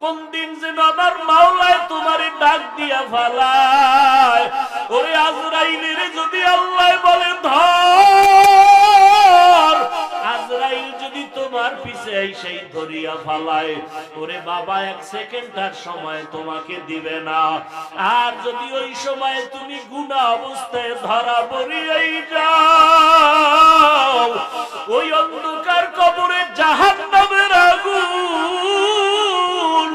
কোন দিন যেন আমার মাওলায় তোমারে ডাক দিয়া ফালায়। ওরে আজরাইলের যদি আল্লাহ বলে ধর, আজরাইল যদি তোমার পিছে এসেই ধরিয়া ফালায়, ওরে বাবা এক সেকেন্ড আর সময় তোমাকে দিবে না। আর যদি ওই সময় তুমি গুনাহ অবস্থায় ধরা পড়িয়াই যাও, ওই অন্ধকার কবরে জাহান্নামের আগুন,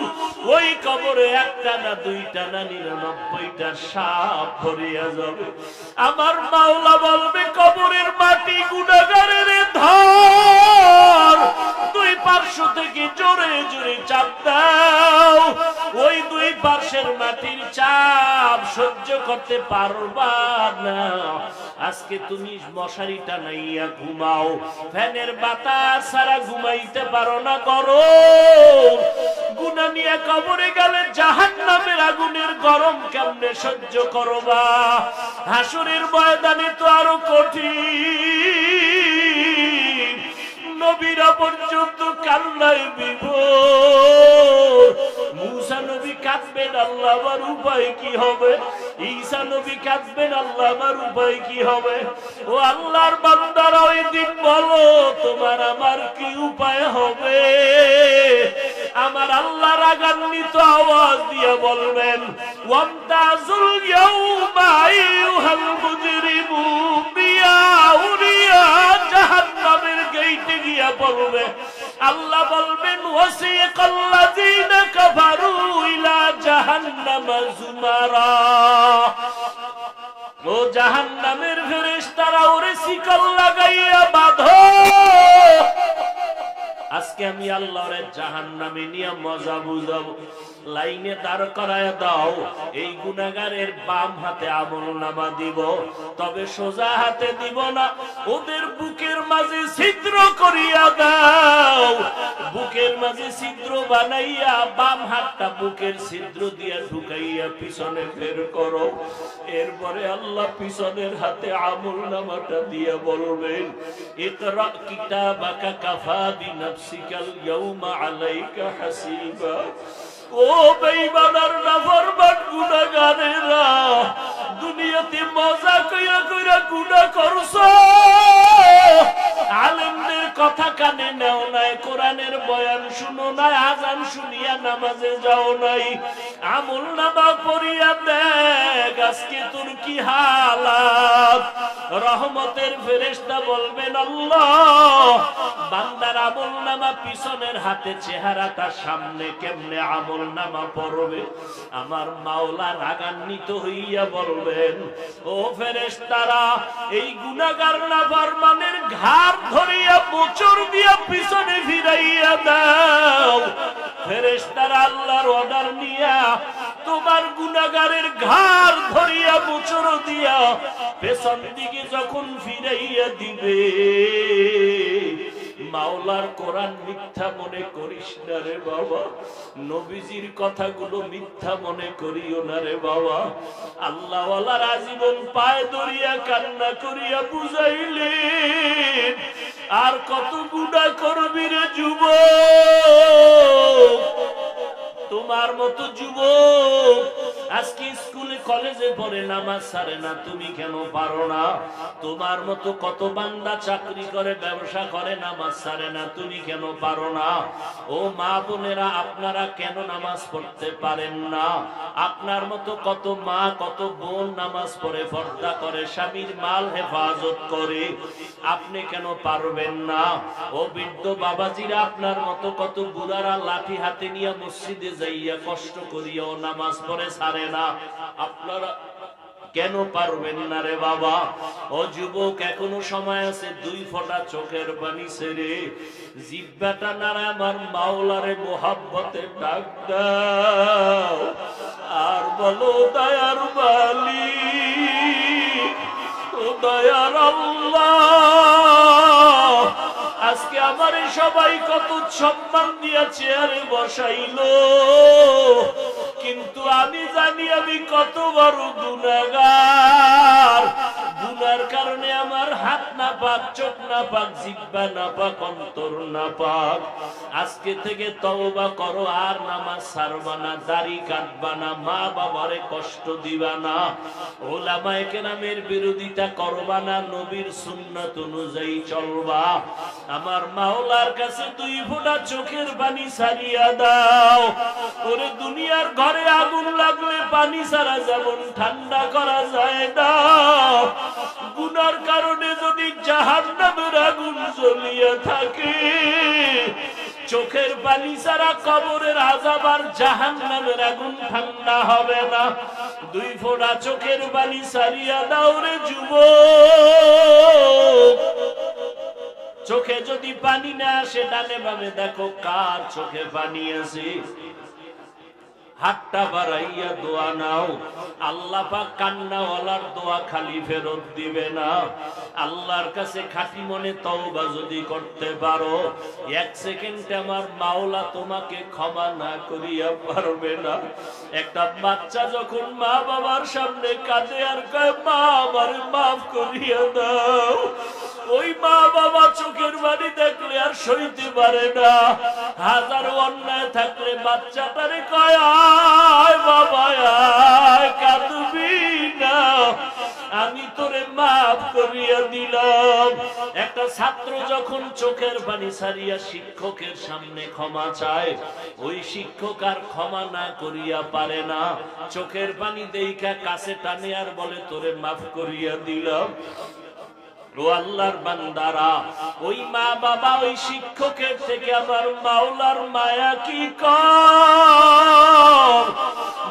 ওই কবরে একটা না দুইটা না 99টা সাপ ভরিয়া যাবে। আমার মাওলা বলবে কবরের মাটি গুনাহগারের ধর, দুই পার্শ্ব থেকে জোরে জোরে চাপ দাও। ওই দুই পার্শ্বের মাটির চাপ সহ্য করতে পারবা না। আজকে তুমি মশারি টানাইয়া ঘুমাও, ফ্যানের বাতাস ছাড়া ঘুমাইতে পারো না, গরম। গুনাহ নিয়ে কবরে গেলে জাহান্নামের আগুনের গরম কেমনে সহ্য করবা? হাসরের ময়দানে তো আরো কঠিন। নবীরা পর্যন্ত কান্নায় বিভোর। মুসা নবী কাঁদবেন, আল্লাহ আমার উপায় কি হবে? ঈসা নবী কাঁদবেন, আল্লাহ আমার উপায় কি হবে? ও আল্লাহর বান্দারা ওই দিন বলো তোমার আমার কি উপায় হবে? আমার আল্লাহ রাগান্বিত আওয়াজ দিয়ে বলবেন ওয়ামতাজুল ইয়াউমা আইয়ুহাল মুজরিমুন বিআউরিয়া, জাহান্নামের গেইটে গিয়া পড়বে। আল্লাহ বলবেন ওয়াসিকাল্লাযীনা কাফারু ইলা জাহান্নামা যুমারা, ও জাহান্নামের ফেরেশতারা ওরে শিকল লাগাইয়া বাঁধো। আজকে আমি আল্লাহর জাহান্নামে নিয়ে মজা বুঝাবো। লাইনে দাঁড় করায় দাও, এই গুনাহগারের বাম হাতে আমলনামা দিব, তবে সোজা হাতে দিব না। ওদের বুকের মাঝে ছিদ্র করিয়া দাও, বুকের মাঝে ছিদ্র বানাইয়া বাম হাতটা বুকের ছিদ্র দিয়া ঢুকাইয়া পিছনে বের করো। এরপরে আল্লাহ পিছনের হাতে আমলনামাটা দিয়া বলবেন ইকরা কিতাবাকা কাফা বিনাফসিকাল ইয়াউমা আলাইকা হাসিবা। ও বেঈমানের নাফরমান গুনাহগারেরা, দুনিয়াতে মজা কইরা কইরা গুনাহ করছো, আলেমদের কথা কানে নেও নাই, কোরআনের বয়ান শুনো নাই, আজান শুনিয়া নামাজে যাও নাই, আমলনামা পড়িয়া দেখ আজকে তোর কি হালাত। রহমতের ফেরেশতা বলবেন আল্লাহ বান্দার আমলনামা পিছনের হাতে, চেহারাটা সামনে, কেমনে আমলনামা পড়বে? আমার মাওলা রাগান্বিত হইয়া বলবেন ও ফেরেশতারা, এই গুনাহগার নাফরমানের ঘাড় ধরিয়া মোচড় দিয়া পিছনে ফিরাইয়া দাও। ফেরেশতারা আল্লাহর অর্ডার নিয়া তোমার গুনাহগারের ঘাড় ধরিয়া মোচড় দিয়া পেছন দিকে যখন ফিরাইয়া দিবে, মাওলার কোরআন মিথ্যা মনে করিস না রে বাবা, নবীজির কথাগুলো মিথ্যা মনে করিও না রে বাবা। আল্লাহওয়ালার আজীবন পায়ে ধরিয়া কান্না করিয়া বুঝাইলেন, আর কত গুনাহ করবি রে যুবক? তোমার মতো যুবক আজকে স্কুলে কলেজে পড়ে নামাজ ছাড়ে না, তুমি কেন পারো না? তোমার মতো কত বান্দা চাকরি করে, ব্যবসা করে, নামাজ ছাড়ে না, তুমি কেন পারো না? ও মা বোনেরা, আপনারা কেন নামাজ পড়তে পারেন না? আপনার মতো কত মা কত বোন নামাজ পড়ে, পর্দা করে, স্বামীর মাল হেফাজত করে, আপনি কেন পারবেন না? ও বৃদ্ধ বাবাজিরা, আপনার মতো কত বুড়ারা লাঠি হাতে নিয়ে মসজিদে যাইয়া কষ্ট করিয়াও নামাজ পড়ে ছাড়ে না, আপনারা কেন পারবেন না রে বাবা? ও যুবক, এখনো সময় আছে, 2 ফোঁটা চোখের পানি ছেড়ে জিহ্বাটা নাড়া আমার মাওলারে মোহাব্বতে ডাক দাও, আর বলো দয়ার মালিক, ও দয়ার আল্লাহ, আজকে আমারে সবাই কত সম্মান দিয়া চেয়ারে বসাইলো, কিন্তু আমি জানি আমি কত বড় গুনাহগার। গুনার কারণে আমার হাত না পাক, চোখ না পাক, জিহ্বা না পাক, অন্তর না পাক। আজকে থেকে তওবা করো, আর নামাজ ছাড়বা না, দাড়ি কাটবা না, মা বাবারে কষ্ট দিবা না, ওলামায়ে কেরামের বিরোধিতা করবা না, নবীর সুন্নাত অনুযায়ী চলবা। আমার মাওলার কাছে 2 ফোঁটা চোখের পানি ছাড়িয়া দাও। ওরে দুনিয়ার ঘরে আগুন লাগলে পানি ছাড়া যেমন ঠান্ডা করা যায় না, গুনার কারণে যদি জাহান্নামের আগুন জ্বলিয়া থাকে, চোখের পানি ছাড়া কবরের আযাব আর জাহান্নামের আগুন ঠান্ডা হবে না। 2 ফোঁটা চোখের পানি ছাড়িয়া দাও রে যুবক। চোখে যদি পানি না আসে, ডানে বামে দেখো কার চোখে পানি আছে, হাতটা বাড়াইয়া দোয়া নাও। আল্লাহ পাক কান্নাওয়ালার দোয়া খালি ফেরত দিবে না। আল্লাহর কাছে খাঁটি মনে তওবা যদি করতে পারো, 1 সেকেন্ডে আমার মাওলা তোমাকে ক্ষমা না করিয়া পারবে না। একটা বাচ্চা যখন মা বাবার সামনে কাঁদে আর কয়, মা আমারে মাফ করিয়া দাও, ওই মা বাবা চোখের পানি দেখলে আর সইতে পারে না। হাজারো অন্যায় থাকলে বাচ্চাটারে কয়, আয় বাবা আয়, কাঁদবি না, আমি তোরে মাফ করিয়া দিলাম। একটা ছাত্র যখন চোখের পানি ছাড়িয়া শিক্ষকের সামনে ক্ষমা চায়, ওই শিক্ষক আর ক্ষমা না করিয়া পারে না, চোখের পানি দেইখা কাছে টানে আর বলে, তোরে মাফ করিয়া দিলাম। ও আল্লাহর বান্দারা, ওই মা বাবা ওই শিক্ষকের থেকে আমার মাওলার মায়া কি কম।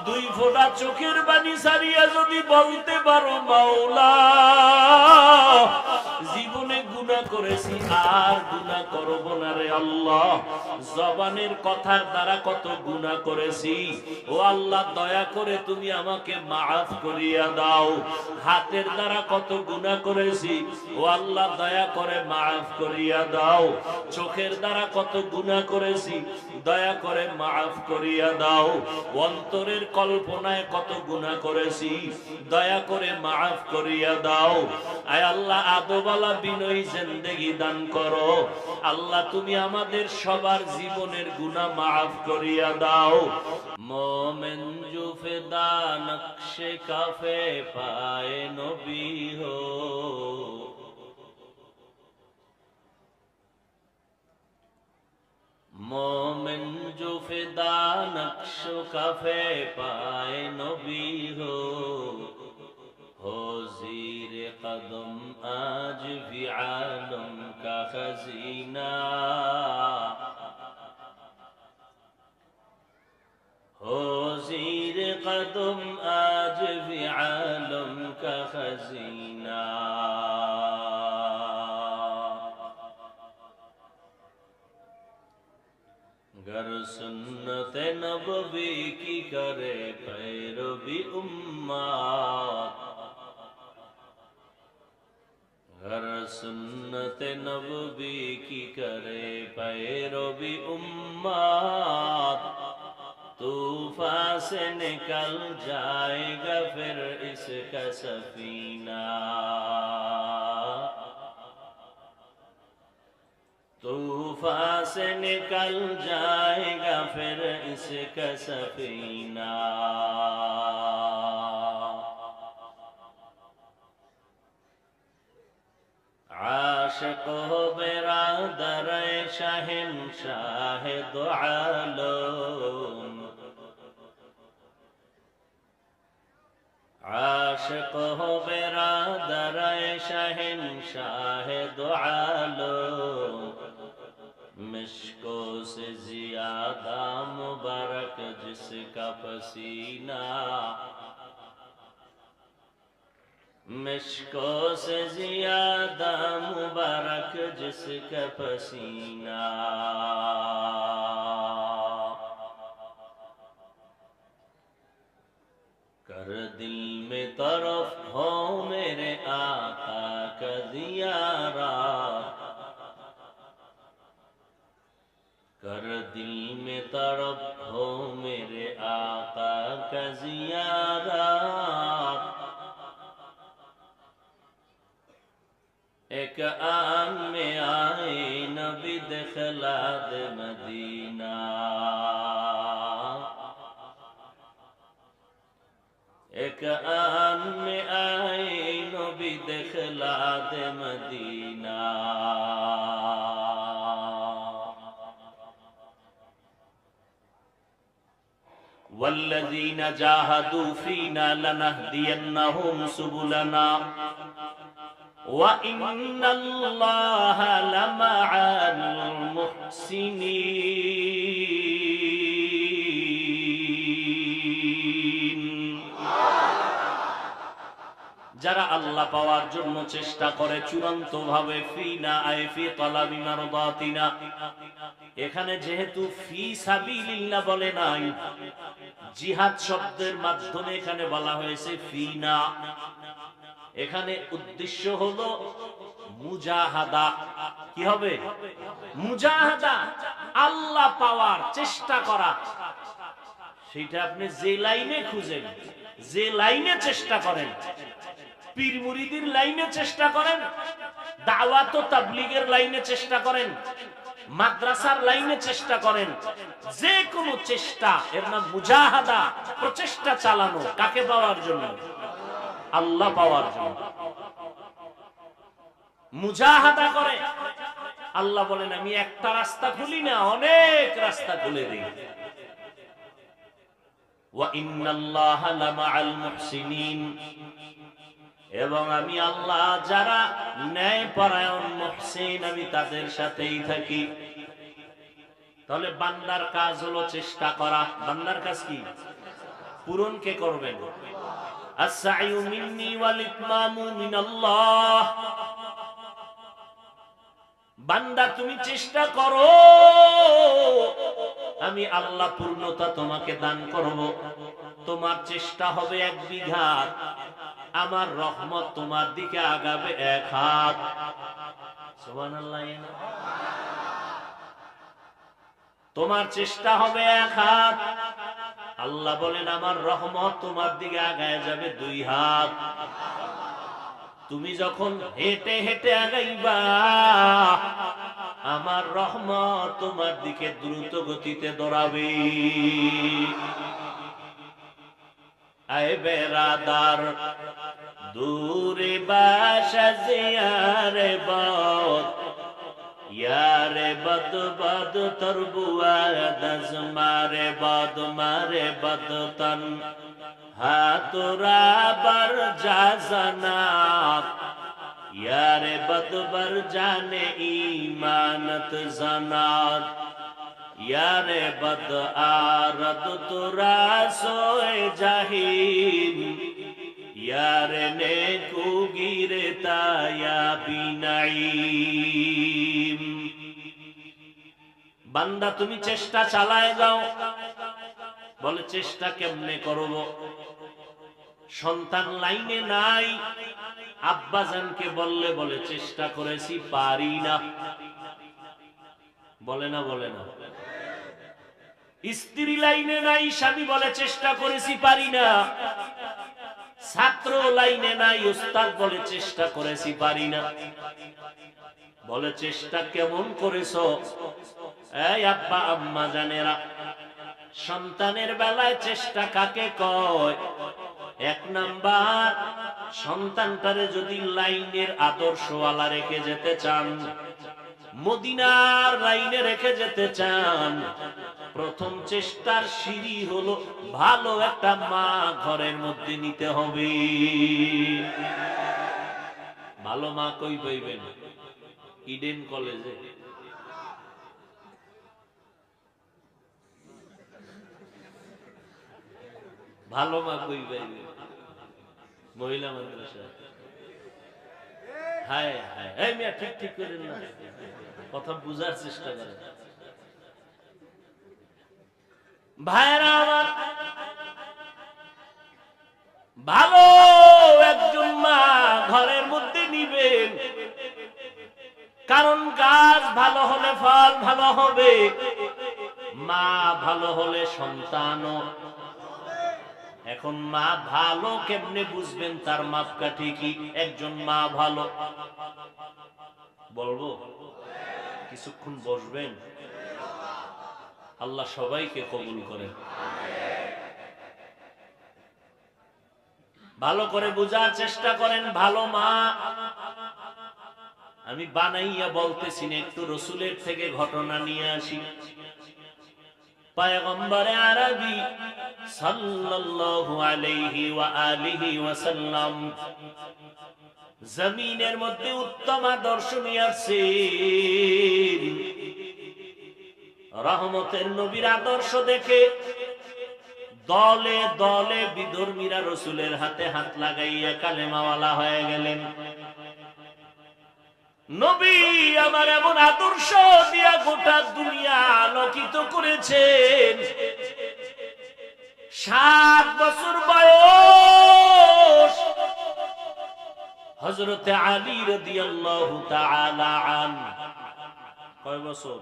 2 ফোঁটা চোখের পানি ছাড়িয়া যদি বলতে পারো, মাওলা জীবনে গুনাহ করেছি, আর গুনাহ করব না রে আল্লাহ, জবানের কথার দ্বারা কত গুনাহ করেছি, ও আল্লাহ দয়া করে তুমি আমাকে মাফ করিয়া দাও। হাতের দ্বারা কত গুনাহ করেছি, ও আল্লাহ দয়া করে মাফ করিয়া দাও। চোখের দ্বারা কত গুনাহ করেছি, দয়া করে মাফ করিয়া দাও। অন্তরের কল্পনায় কত গুনাহ করেছি, দয়া করে মাফ করিয়া দাও। আয় আল্লাহ, আদবওয়ালা বিনয়ী জিন্দেগি দান করো। আল্লাহ তুমি আমাদের সবার জীবনের গুনাহ মাফ করিয়া দাও। মোমেন জুফেদা নকশে কাফে পায়ে নবী হো, मोमिन जो फिदा नक्श कफे पाए नबी हो ज़ीर कदम आज भी आलम का खजीना, हो ज़ीर कदम आज भी आलम का खजीना। गर सुन्नत नबवी की करे पैरवी उम्मत, गर सुन्नत नबवी की करे पैरवी उम्मत, तूफान से निकल जाएगा फिर इसका सफीना, तूफान से निकल जाएगा फिर इसका सफीना। आशिक हो बिरादर शहंशाह दो आलम, आशिक हो बिरादर शहंशाह दो आलम, मिश्को से ज्यादा मुबारक जिसका पसीना, मिश्को से ज्यादा मुबारक जिसका पसीना। कर दिल में तरफ हो मेरे आका का ज़ियारा, कर दिल में तरफ हो मेरे आका का ज़ियारा, एक आन में आए नबी दिखला दे मदीना, एक आन में आए नबी दिखला दे मदीना। वल्लज़ीना जाहदू फीना लनहदियन्नहुम सुबुलना व इन्नल्लाह लमअल मुहसिनीन। যারা আল্লাহ পাওয়ার জন্য চেষ্টা করে চূড়ান্ত ভাবে, ফিনা আই ফি তালাবি মারদাতিনা, এখানে যেহেতু ফি সাবিলিল্লাহ বলে নাই, জিহাদ শব্দের মাধ্যমে এখানে বলা হয়েছে ফিনা। এখানে উদ্দেশ্য হলো মুজাহাদা। কি হবে? মুজাহাদা, আল্লাহ পাওয়ার চেষ্টা করা। সেটা আপনি যে লাইনে খুঁজেন, যে লাইনে চেষ্টা করেন, পীর মুরিদির লাইনে চেষ্টা করেন, দাওয়াত ও তাবলীগের লাইনে চেষ্টা করেন, মাদ্রাসার লাইনে চেষ্টা করেন, যে কোনো চেষ্টা এর নাম মুজাহাদা। প্রচেষ্টা চালানো কাকে পাওয়ার জন্য? আল্লাহ পাওয়ার জন্য। মুজাহাদা করে। আল্লাহ বলেন আমি একটা রাস্তা খুলি না, অনেক রাস্তা খুলে দিই। ওয়া ইন্নাল্লাহা লামাআল মুহসিনিন, এবং আমি আল্লাহ যারা ন্যায়পরায়ণ মুহসিন, আমি তাদের সাথেই থাকি। তাহলে বান্দার কাজ হলো চেষ্টা করা। বান্দার কাজ কি? পূরণ কে করবেন? আস-সা'য়ু মিন্নি ওয়াল ইতমামু মিনাল্লাহ। বান্দা তুমি চেষ্টা করো, আমি আল্লাহ পূর্ণতা তোমাকে দান করব। তোমার চেষ্টা হবে 1 বিঘা, আমার রহমত তোমার দিকে আগাবে 1 হাত। সুবহানাল্লাহ। তোমার চেষ্টা হবে 1 হাত, আল্লাহ বলেন আমার রহমত তোমার দিকে আগায় যাবে 2 হাত। তুমি যখন হেঁটে হেঁটে আগাইবা, আমার রহমত তোমার দিকে দ্রুত গতিতে দৌড়াবে। আয় বেরাদার দূরে বাসা জিয়ারে বদ, ইয়ারে বদ বদ তরবুয়া দজ মারে বদ মারে বদ তন হাতুরা বার জাজনাত, ইয়ারে বদ বার জানে ঈমানত জানাত, ইয়ারে বদ আরদ তুরা সোয়ে জাহিম, ইয়ারে নেকু গিরে তায়া বিনাইম। বান্দা তুমি চেষ্টা চালায় যাও। বলে চেষ্টা কেমনে করব? সন্তান লাইনে নাই, আব্বাজানকে বললে বলে চেষ্টা করেছি পারি না। বলে না? বলে না? স্ত্রী লাইনে নাই, স্বামী বলে চেষ্টা করেছি পারি না। ছাত্র লাইনে নাই, উস্তাদ বলে চেষ্টা করেছি পারি না। বলে চেষ্টা কেমন করেছো? এই আব্বা আম্মা জানেরা, সন্তানের বেলায় চেষ্টা কাকে কয়? 1 নাম্বার, সন্তানটারে যদি লাইনের আদর্শওয়ালা রেখে যেতে চান, মদিনার লাইনে রেখে যেতে চান, প্রথম চেষ্টার সিঁড়ি হলো ভালো একটা মা ঘরের মধ্যে নিতে হবে। ভালো মা কই পাইবেন? ইডেন কলেজে। ভালো মা কই পাইবেন? মহিলা মাদ্রাসা। হায় হায়, এই মিয়া ঠিক ঠিক করেন না, কথা বুঝার চেষ্টা করেন। ভাইরা আমার, ভালো একজন মা ঘরের মধ্যে নিবেন, কারণ গাছ ভালো হলে ফল ভালো হবে, মা ভালো হলে সন্তানও। এখন মা ভালো কেমনে বুঝবেন? তার মাপকাঠি কি? একজন মা ভালো, বলবো? কিছুক্ষণ বসবেন? আল্লাহ সবাইকে কবুল করেন। ভালো করে বোঝার চেষ্টা করেন। ভালো মা, আমি বানাইয়া বলতেছি না, একটু রসুলের থেকে ঘটনা নিয়ে আসি। পয়গম্বরে আরবি সাল্লাল্লাহু আলাইহি ওয়া আলিহি ওয়াসাল্লাম জমিনের মধ্যে উত্তম আদর্শ নিয়ে আসছেন। রহমতের নবীর আদর্শ দেখে দলে দলে বিধর্মীরা রসুলের হাতে হাত লাগাইয়া কালেমাওয়ালা হয়ে গেলেন। নবী আমার এমন আদর্শ দিয়া গোটা দুনিয়া আলোকিত করেছেন। 7 বছর বয়স হযরতে আলী রাদিয়াল্লাহু তাআলা আনহু। কয় বছর?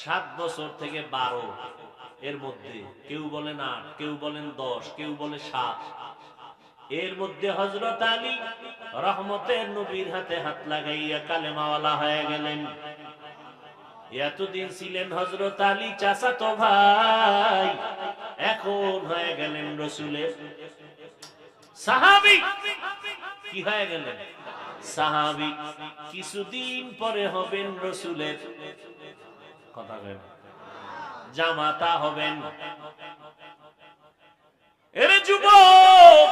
7 বছর থেকে 12 এর মধ্যে, কেউ বলেন 8, কেউ বলেন 10, কেউ বলে 7। এর মধ্যে হযরত আলী রহমতের নবীর হাতে হাত লাগাইয়া কালেমাওয়ালা হয়ে গেলেন। এতদিন ছিলেন হযরত আলী চাচাতো ভাই, এখন হয়ে গেলেন রাসূলের সাহাবী। কি হয়ে গেলেন? সাহাবী। কিছুদিন পরে হবেন রাসূলের কথা বলেন জামাতা হবেন। এর যুবক,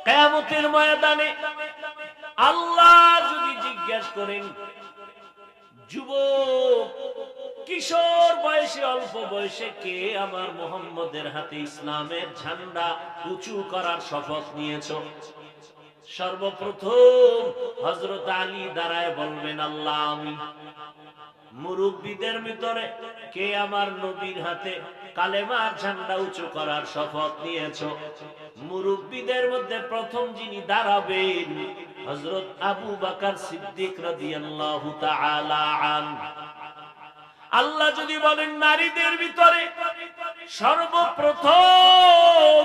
কিয়ামতের ময়দানে আল্লাহ যদি জিজ্ঞাসা করেন, যুবক কিশোর বয়সে, অল্প বয়সে কে আমার মুহাম্মদের হাতে ইসলামের ঝান্ডা উঁচু করার শপথ নিয়েছ? সর্বপ্রথম হযরত আলী দাঁড়ায় বলবেন, আল্লাহ আমি। মুরব্বীদের ভিতরে কে আমার নবীর হাতে কালেমার ঝান্ডা উঁচু করার শপথ নিয়েছ? মুরব্বীদের মধ্যে প্রথম যিনি দাঁড়াবেন হযরত আবু বকর সিদ্দিক রাদিয়াল্লাহু তাআলা আনহু। আল্লাহ যদি বলেন নারীদের ভিতরে সর্বপ্রথম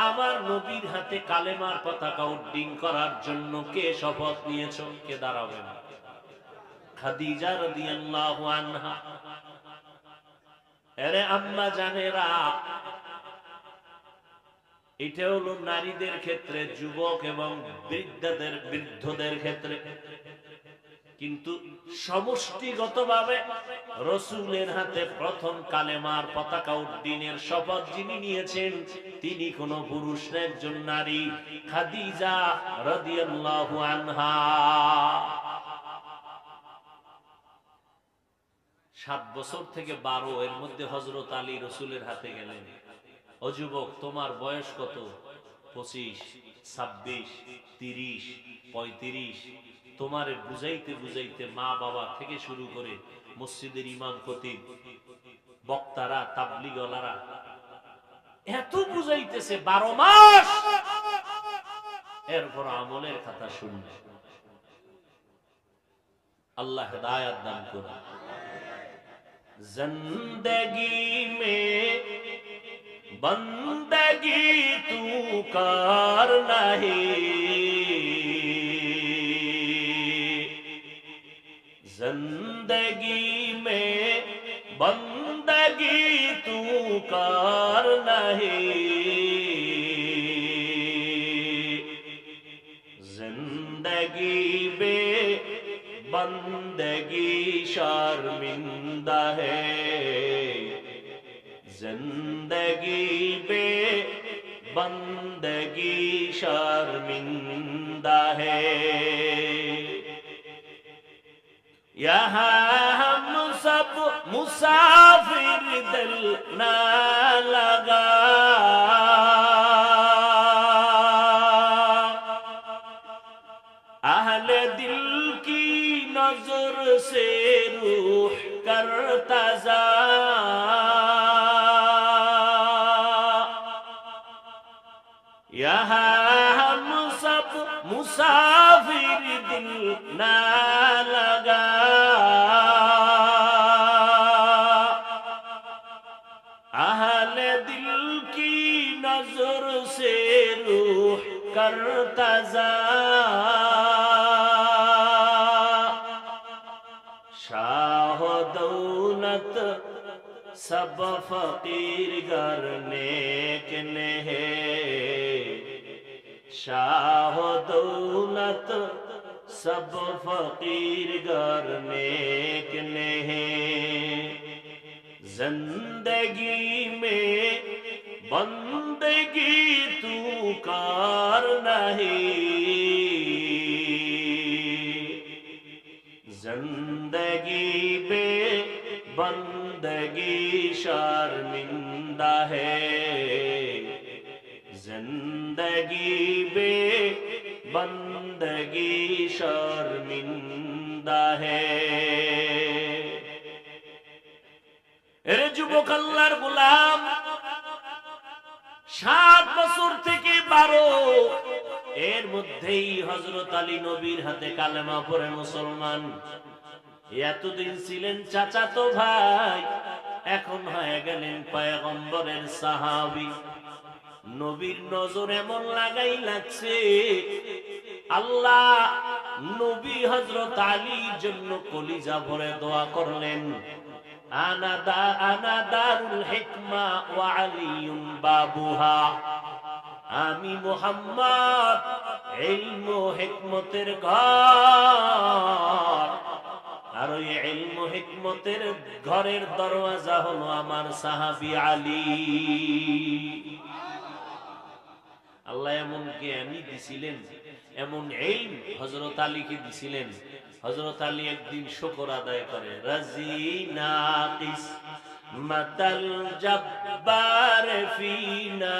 আমার নবীর হাতে কালেমার পতাকা উড্ডীন করার জন্য কে শপথ নিয়েছ? কে দাঁড়াবেন? খাদিজা রাদিয়াল্লাহু আনহা। আরে আম্মা জানেরা, এটা হলো নারীদের ক্ষেত্রে, যুবক এবং বৃদ্ধদের ক্ষেত্রে। কিন্তু সমষ্টিগতভাবে রাসূলের হাতে প্রথম কালেমার পতাকা উড্ডীনের শপথ যিনি নিয়েছেন তিনি কোন পুরুষ না, একজন নারী, খাদিজা রাদিয়াল্লাহু আনহা। 7 বছর থেকে 12 এর মধ্যে হযরত আলী রাসূলের হাতে গেলেন। ও যুবক, তোমার বয়স কত? 25, 26, 30, 35। তোমারে বুঝাইতে বুঝাইতে মা বাবা থেকে শুরু করে মসজিদের ইমাম খতিব, বক্তারা, তাবলীগওয়ালারা এত বুঝাইতেছে 12 মাস, এরপর আমলের কথা শুনবে। আল্লাহ হেদায়েত দান করুন। जिंदगी में बंदगी तू कर नहीं, जिंदगी में बंदगी तू कर नहीं, जिंदगी में बंदगी शर्मिंदा है, जिंदगी बे बंदगी शर्मिंदा है। यहाँ हम सब मुसाफिर दिल ना लगा, अहले दिल की नजर से रूह करता जा, यहाँ हम सब मुसाफिर दिल ना लगा, अहले दिल की नजर से रूह करता जा। सब फकीर घर नेक नेहे शाह दौलत सब फकीर घर नेक नेहे जिंदगी में बंदगी तू कार नहीं जिंदगी बे बंदगी शर्मिंदा है जिंदगी बे बंदगी शर्मिंदा है। এরে যুবক আল্লাহর গোলাম 7 বছর থেকে 12 এর মধ্যেই হযরত আলী নবীর হাতে কালেমা পড়ে মুসলমান। এতদিন ছিলেন চাচাতো ভাই, এখন হয়ে গেলেন পয়গম্বরের সাহাবী। নবীর নজর এমন লাগাই লাগছে, আল্লাহ নবী হযরত আলীর জন্য কলিজা ভরে দোয়া করলেন, আনা দারুল হিকমা ওয়া আলিয়ুন বাবুহা। আমি মুহাম্মদ ইলম ও হিকমতের ঘর, আর ওই ইলম ও হিকমতের ঘরের দরওয়াজা হলো আমার সাহাবী আলী। আল্লাহ এমন জ্ঞানী দিছিলেন, এমন ইলম হযরত আলীকে দিছিলেন। হযরত আলী একদিন শুকর আদায় করে, রাজিনা কিসমাতাল জব্বার ফিনা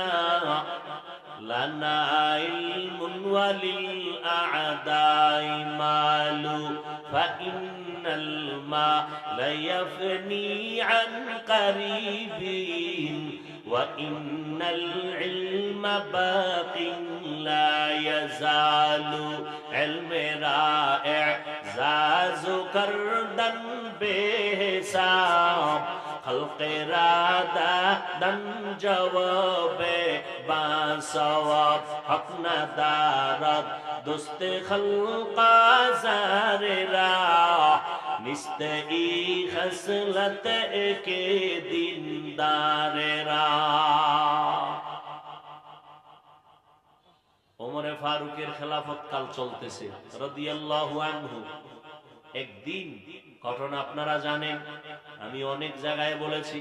লানা ইলমুন ওয়ালিল আ'দাই মালু ফাইন্নাল মালা ইয়াফনি আন কারিবিন وإن العلم باق لا يزال علم رائع زاز کردن بحساب خلق رادا دن جواب باسواب حق ندارد دوست خلق زار را নিস্ত ই খসলত কে দিনদারেরা। ওমরে ফারুকের খেলাফত কাল চলতেছে রাদিয়াল্লাহু আনহু। একদিন ঘটনা আপনারা জানেন, আমি অনেক জায়গায় বলেছি।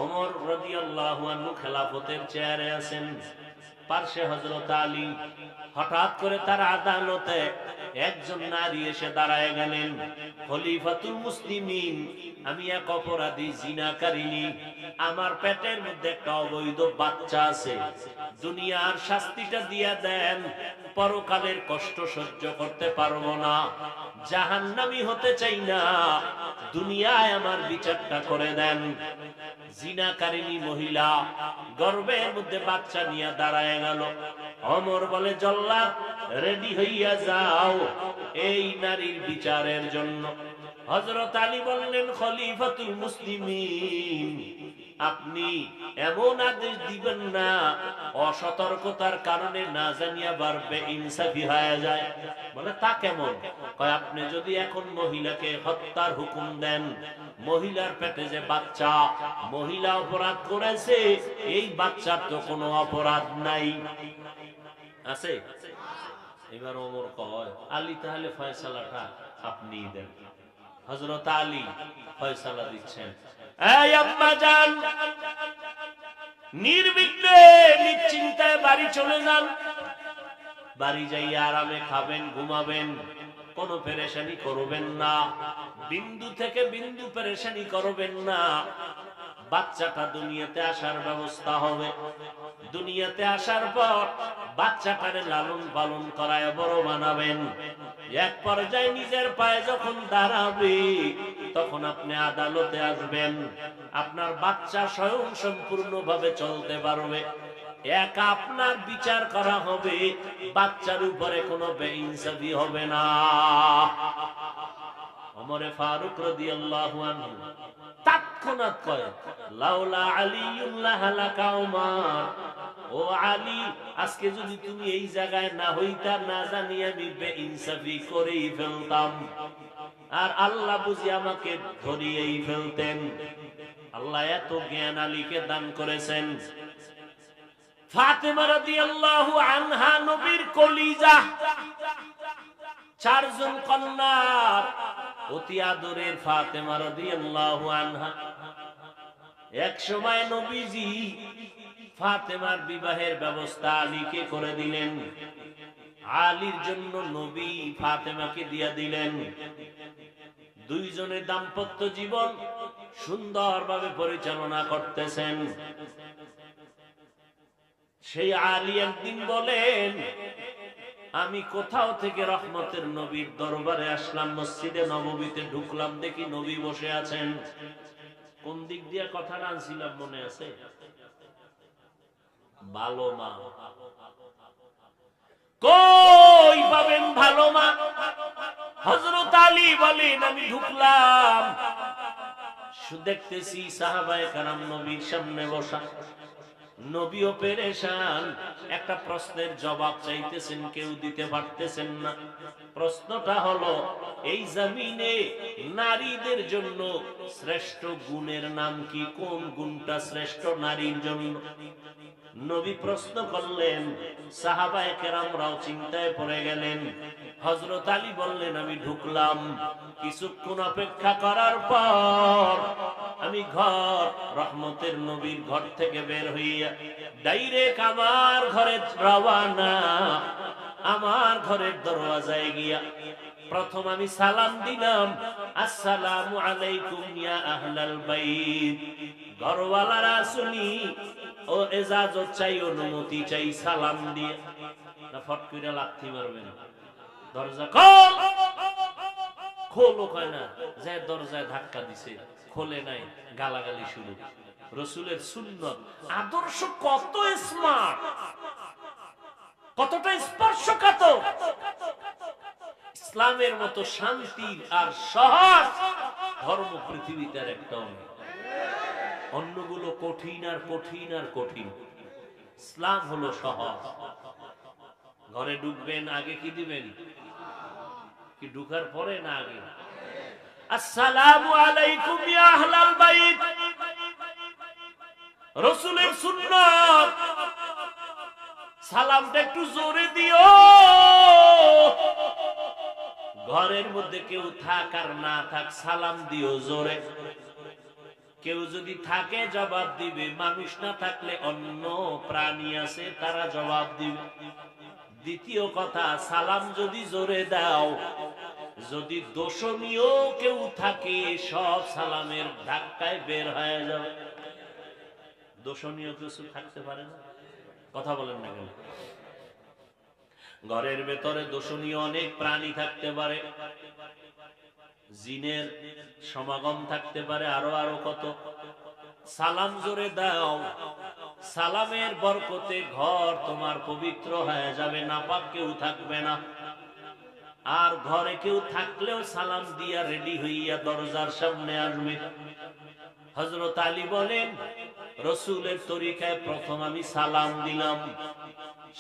ওমর রাদিয়াল্লাহু আনহু খেলাফতের চেয়ারে আছেন, পার্শ্বে হযরত আলী। হঠাৎ করে তার আদালতে একজন নারী এসে দাঁড়ায় গেলেন, খলিফাতুল মুসলিমিন, আমি এক অপরাধী জিনাকারিনী, আমার পেটের মধ্যে একটা অবৈধ বাচ্চা আছে, দুনিয়ার শাস্তিটা দিয়া দেন, পরকালের কষ্ট সহ্য করতে পারবো না, জাহান্নামী হতে চাই না, দুনিয়ায় আমার বিচারটা করে দেন। জিনাকারিনী মহিলা গর্ভের মধ্যে বাচ্চা নিয়ে দাঁড়ায় গেল। ওমর বলে, জল্লাদ রেডি হইয়া যাও এই নারীর বিচারের জন্য। হযরত আলী বললেন, খলিফাতুল মুসলিমিন, আপনি এমন আদেশ দিবেন না অসতর্কতার কারণে না জানিয়া বারবে ইনসাফি হয়ে যায়। বলে, তা কেমন? কয়, আপনি যদি এখন মহিলাকে হত্যার হুকুম দেন, মহিলার পেটে যে বাচ্চা, মহিলা অপরাধ করেছে, এই বাচ্চার তো কোনো অপরাধ নাই, আছে? এবার ওমর কয়, আলী তাহলে ফয়সালাটা আপনি দেন। হযরত আলী ফয়সালা দিচ্ছেন। এই আম্মা জান, নির্বিঘ্নে নিশ্চিন্তায় বাড়ি চলে যান, বাড়ি যাইয়া আরামে খাবেন, ঘুমাবেন, কোনো পেরেশানি করবেন না, বিন্দু থেকে বিন্দু পেরেশানি করবেন না। বাচ্চাটা দুনিয়াতে আসার ব্যবস্থা হবে, দুনিয়াতে আসার পর বাচ্চাটারে লালন পালন করায় বড় বানাবেন। এক পর্যায়ে নিজের পায়ে যখন দাঁড়াবে, তখন আপনি আদালতে আসবেন, আপনার বাচ্চা স্বয়ং সম্পূর্ণভাবে চলতে পারবে, এক আপনার বিচার করা হবে, বাচ্চার উপরে কোনো বেইনসাফি হবে না। ওমরে ফারুক রাদিয়াল্লাহু আনহু তৎক্ষণাৎ কয়, লাউলা আলিয়ুন লাহালাকা উমর, ও আলী, আজকে যদি তুমি এই জায়গায় না হইতা, না জানি আমি বেইনসাফি করেই ফেলতাম, আর আল্লাহ বুঝি আমাকে ধরিয়েই ফেলতেন। আল্লাহ এত জ্ঞান আলীকে দান করেছেন। ফাতেমা রাদিয়াল্লাহু আনহা নবীর কলিজা, চারজন কন্যার অতি আদরের ফাতেমা রাদিয়াল্লাহু আনহা। এক সময় নবীজি ফাতেমার বিবাহের ব্যবস্থা আলীকে করে দিলেন। আলীর জন্য নবী ফাতেমাকে দিয়া দিলেন। দুইজনের দাম্পত্য জীবন সুন্দরভাবে পরিচালনা করতেছেন। সেই আলী একদিন বলেন, আমি কোথাও থেকে রহমতের নবীর দরবারে আসলাম, মসজিদে নববীতে ঢুকলাম, দেখি নবী বসে আছেন। কোন দিক দিয়ে কথা আনছিলাম মনে আছে? ভালো মা কই পাবেন? ভালো মা হযরত আলী বলেন, আমি ঢুকলাম, দেখতেছি সাহাবায়ে কেরাম নবীর সামনে বসা। নবীও পেরেশান, একটা প্রশ্নের জবাব চাইতেছেন, কেউ দিতে পারতেছেন না। প্রশ্নটা হলো, এই জমিনে নারীদের জন্য শ্রেষ্ঠ গুণের নাম কি? কোন গুণটা শ্রেষ্ঠ নারীর জন্য? নবী প্রশ্ন করলেন, সাহাবায়ে কেরামরাও চিন্তায় পড়ে গেলেন। হযরত আলী বললেন, আমি ঢুকলাম, কিছুক্ষণ অপেক্ষা করার পর আমি ঘর রহমতের নবীর ঘর থেকে বের হইয়া ডাইরেক্ট আমার ঘরে রওয়ানা। আমার ঘরের দরওয়াজায় গিয়া প্রথম আমি সালাম দিলাম, আসসালামু আলাইকুম ইয়া আহলাল বাইত। ঘরওয়ালারা শুনি ও ইজাজত চাই, অনুমতি চাই সালাম দিয়ে। না ফট করে লাথি মারবেন, দরজা খোল, খোলো কয় না, যে দরজায় ধাক্কা দিছে, খোলে নাই, গালাগালি শুরু। রাসূলের সুন্নাত আদর্শ কত স্মার্ট, কতটা স্পর্শকাতর। ইসলামের মতো শান্তির আর সহজ ধর্ম পৃথিবীতে আর একটাও নেই। অন্যগুলো কঠিন আর কঠিন আর কঠিন, ইসলাম হলো সহজ। ঘরে ঢুকবেন, আগে কি দিবেন? কি ঢুকার পরে না আগে? আসসালামু আলাইকুম ইয়া আহলাল বাইত। রাসূলের সুন্নাত, সালামটা একটু জোরে দিও। ঘরের মধ্যে কেউ থাক আর না থাক, সালাম দিও জোরে। কেউ যদি থাকে জবাব দিবে, মানুষ না থাকলে অন্য প্রাণী আছে, তারা জবাব দিবে। দ্বিতীয় কথা, সালাম যদি জোরে দাও, যদি দোষণীয় কেউ থাকে, সব সালামের ধাক্কায় বের হয়ে যাবে। দোষণীয় কিছু থাকতে পারে না, কথা বলেন না কেন? ঘরের ভেতরে দোষণীয় অনেক প্রাণী থাকতে পারে, জিনের সমাগম থাকতে পারে, আরো আরো কত। সালাম জোরে দাও, সালামের বরকতে ঘর তোমার পবিত্র হয়ে যাবে, নাপাক কেউ থাকবে না। আর ঘরে কেউ থাকলেও সালাম দিয়া রেডি হইয়া দরজার সামনে আসবে। হযরত আলী বলেন, রাসূলের তরিকায় প্রথম আমি সালাম দিলাম,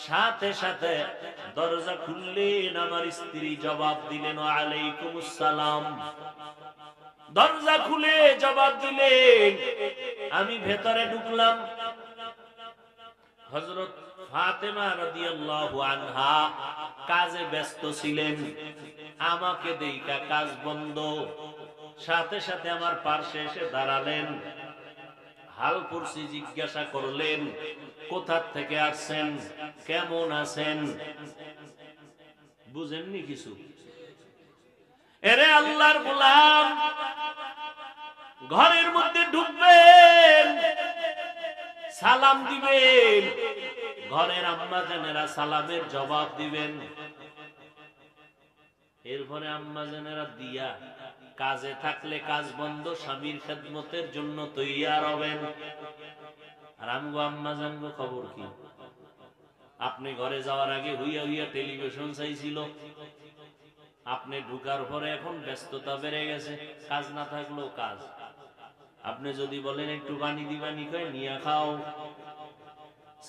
সাথে সাথে দরজা খুললেন, আমার স্ত্রী জবাব দিলেন, ওয়ালাইকুমুস সালাম। দরজা খুলে জবাব দিলেন, আমি ভেতরে ঢুকলাম। হযরত ফাতেমা রাদিয়াল্লাহু আনহা কাজে ব্যস্ত ছিলেন, আমাকে দেইখা কাজ বন্ধ, সাথে সাথে আমার পাশে এসে দাঁড়ালেন। হালপুরসি জিজ্ঞাসা করলেন, কোথা থেকে আসছেন, কেমন আছেন? বুঝেননি কিছু? এরে আল্লাহর গোলাম, ঘরের মধ্যে ঢুকবেন, সালাম দিবেন, ঘরের আম্মা জানেরা সালামের জবাব দিবেন। এরপরে আম্মা জানেরা দিয়া কাজে থাকলে কাজ বন্ধ, স্বামীর খেদমতের জন্য তৈয়ার হবেন। আর আমগো আম্মা জানবো খবর কি? আপনি ঘরে যাওয়ার আগে হইয়া হইয়া টেলিভিশন চাইছিল, আপনি ঢুকার পরে এখন ব্যস্ততা বেড়ে গেছে, কাজ না থাকলেও কাজ। আপনি যদি বলেন একটু পানি দিবানি, কয় নিয়ে খাও।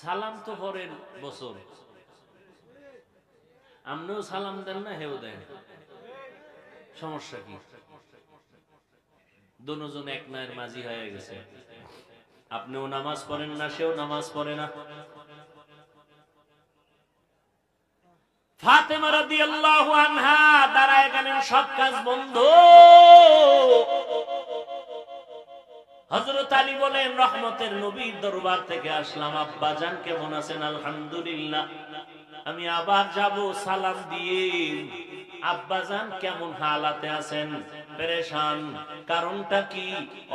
সালাম তো পরের বছর, আপনিও সালাম দেন না, হেও দেন, সমস্যা কি? দুজন এক নায়ের মাঝি হয়ে গেছে। আপনিও নামাজ পড়েন না, সেও নামাজ পড়ে না। ফাতেমা রাদিয়াল্লাহু আনহা দাঁড়ায় গেলেন, সব কাজ বন্ধ। হযরত আলী বলেন, রহমতের নবীর দরবার থেকে আসলাম, আব্বা জান কেমন আছেন? আলহামদুলিল্লাহ। আমি আবার যাব সালাম দিয়ে, আব্বা জান কেমন হালাতে আছেন? পেরেশান। কারণটা কি?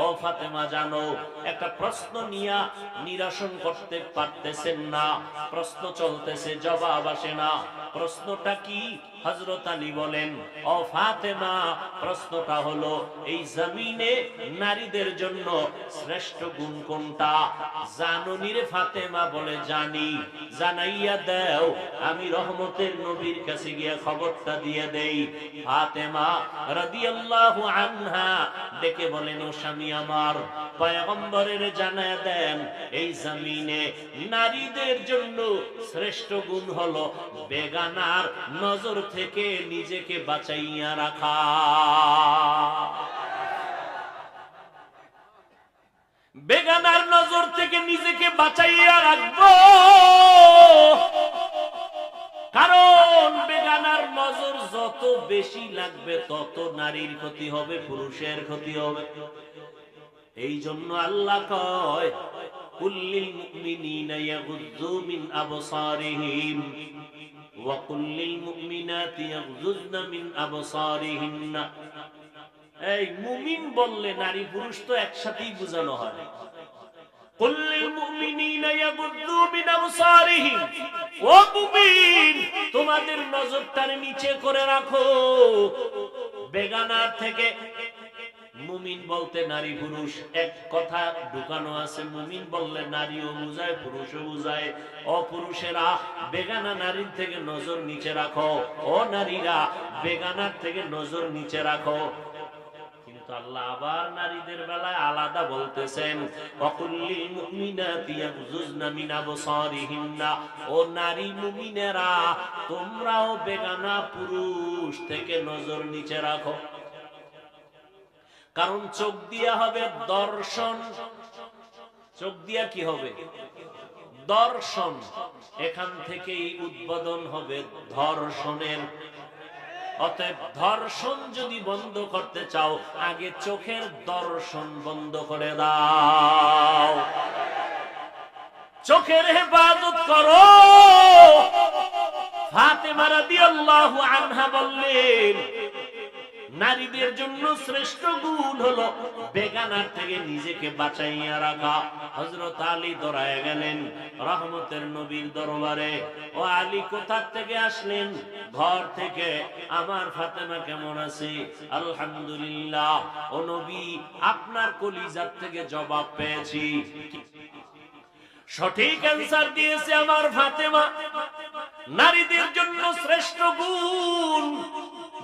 ও ফাতেমা জানো, একটা প্রশ্ন নিয়ে নিরসন করতে পারতেছেন না, প্রশ্ন চলতেছে, জবাব আসে না। প্রশ্নটা কি? হযরত আলী বলেন, ও ফাতেমা, প্রশ্নটা হলো এই জমিনে নারীদের জন্য শ্রেষ্ঠ গুণ কোনটা? জানোনি রে ফাতেমা? বলে জানি। জানাইয়া দাও, আমি রহমতের নবীর কাছে গিয়ে খবরটা দিয়ে দেই। ফাতেমা রাদিয়াল্লাহু আনহা ডেকে বলেন, ও স্বামী আমার, পয়গম্বরের জানায়া দেন এই জমিনে নারীদের জন্য শ্রেষ্ঠ গুণ হলো বেগানার নজর থেকে নিজেকে বাঁচাইয়া রাখা। বেগানার নজর থেকে নিজেকে বাঁচাইয়া রাখবো, কারণ বেগানার নজর যত বেশি লাগবে তত নারীর ক্ষতি হবে, পুরুষের ক্ষতি হবে। এই জন্য আল্লাহ কয়, কুল্লিল মুমিনিনা ইয়াগুযযু মিন আবসারিহিম ওয়া কুল্লিল মুমিনাতি ইয়াগুযযনা মিন আবসারিহিন্না। এই মুমিন বললে নারী পুরুষ তো একসাথেই বোঝানো হয়। কুল্লিল মুমিনিনা ইয়াগুযযু মিন আবসারিহিম, ও মুমিন তোমাদের নজরটারে নিচে করে রাখো বেগানার থেকে। মুমিন বলতে নারী পুরুষ এক কথা ঢুকানো আছে। মুমিন বললে নারীও বুঝায়, পুরুষও বুঝায়। ও পুরুষেরা বেগানা নারীর থেকে নজর নিচে রাখো, ও নারীরা বেগানার থেকে নজর নিচে রাখো। কিন্তু আল্লাহ আবার নারীদের বেলায় আলাদা বলতেছেন, ওয়াকুল্লিল মুমিনাতি ইয়াগুযুজনা মিন আবসারিহিন্না, ও নারী মুমিনেরা তোমরাও বেগানা পুরুষ থেকে নজর নিচে রাখো। কারণ চোখ দিয়া হবে দর্শন। চোখ দিয়া কি হবে? দর্শন। এখান থেকেই উদ্বোধন হবে ধর্ষণের। অতএব ধর্ষণ যদি বন্ধ করতে চাও, আগে চোখের দর্শন বন্ধ করে দাও, চোখের হেফাজত করো। ফাতেমা রাদিয়াল্লাহু আনহা বললেন, নারীদের জন্য শ্রেষ্ঠ গুণ হলো বেগানার থেকে নিজেকে বাঁচাইয়া রাখা। হযরত আলী দৌড়ায় গেলেন রহমতের নবীর দরবারে। ও আলী কোথা থেকে আসলেন? ঘর থেকে। আমার ফাতেমা কেমন আছে? আলহামদুলিল্লাহ। ও নবী, আপনার কলিজার থেকে জবাব পেয়েছি। সঠিক অ্যানসার দিয়েছে আমার ফাতেমা। নারীদের জন্য শ্রেষ্ঠ গুণ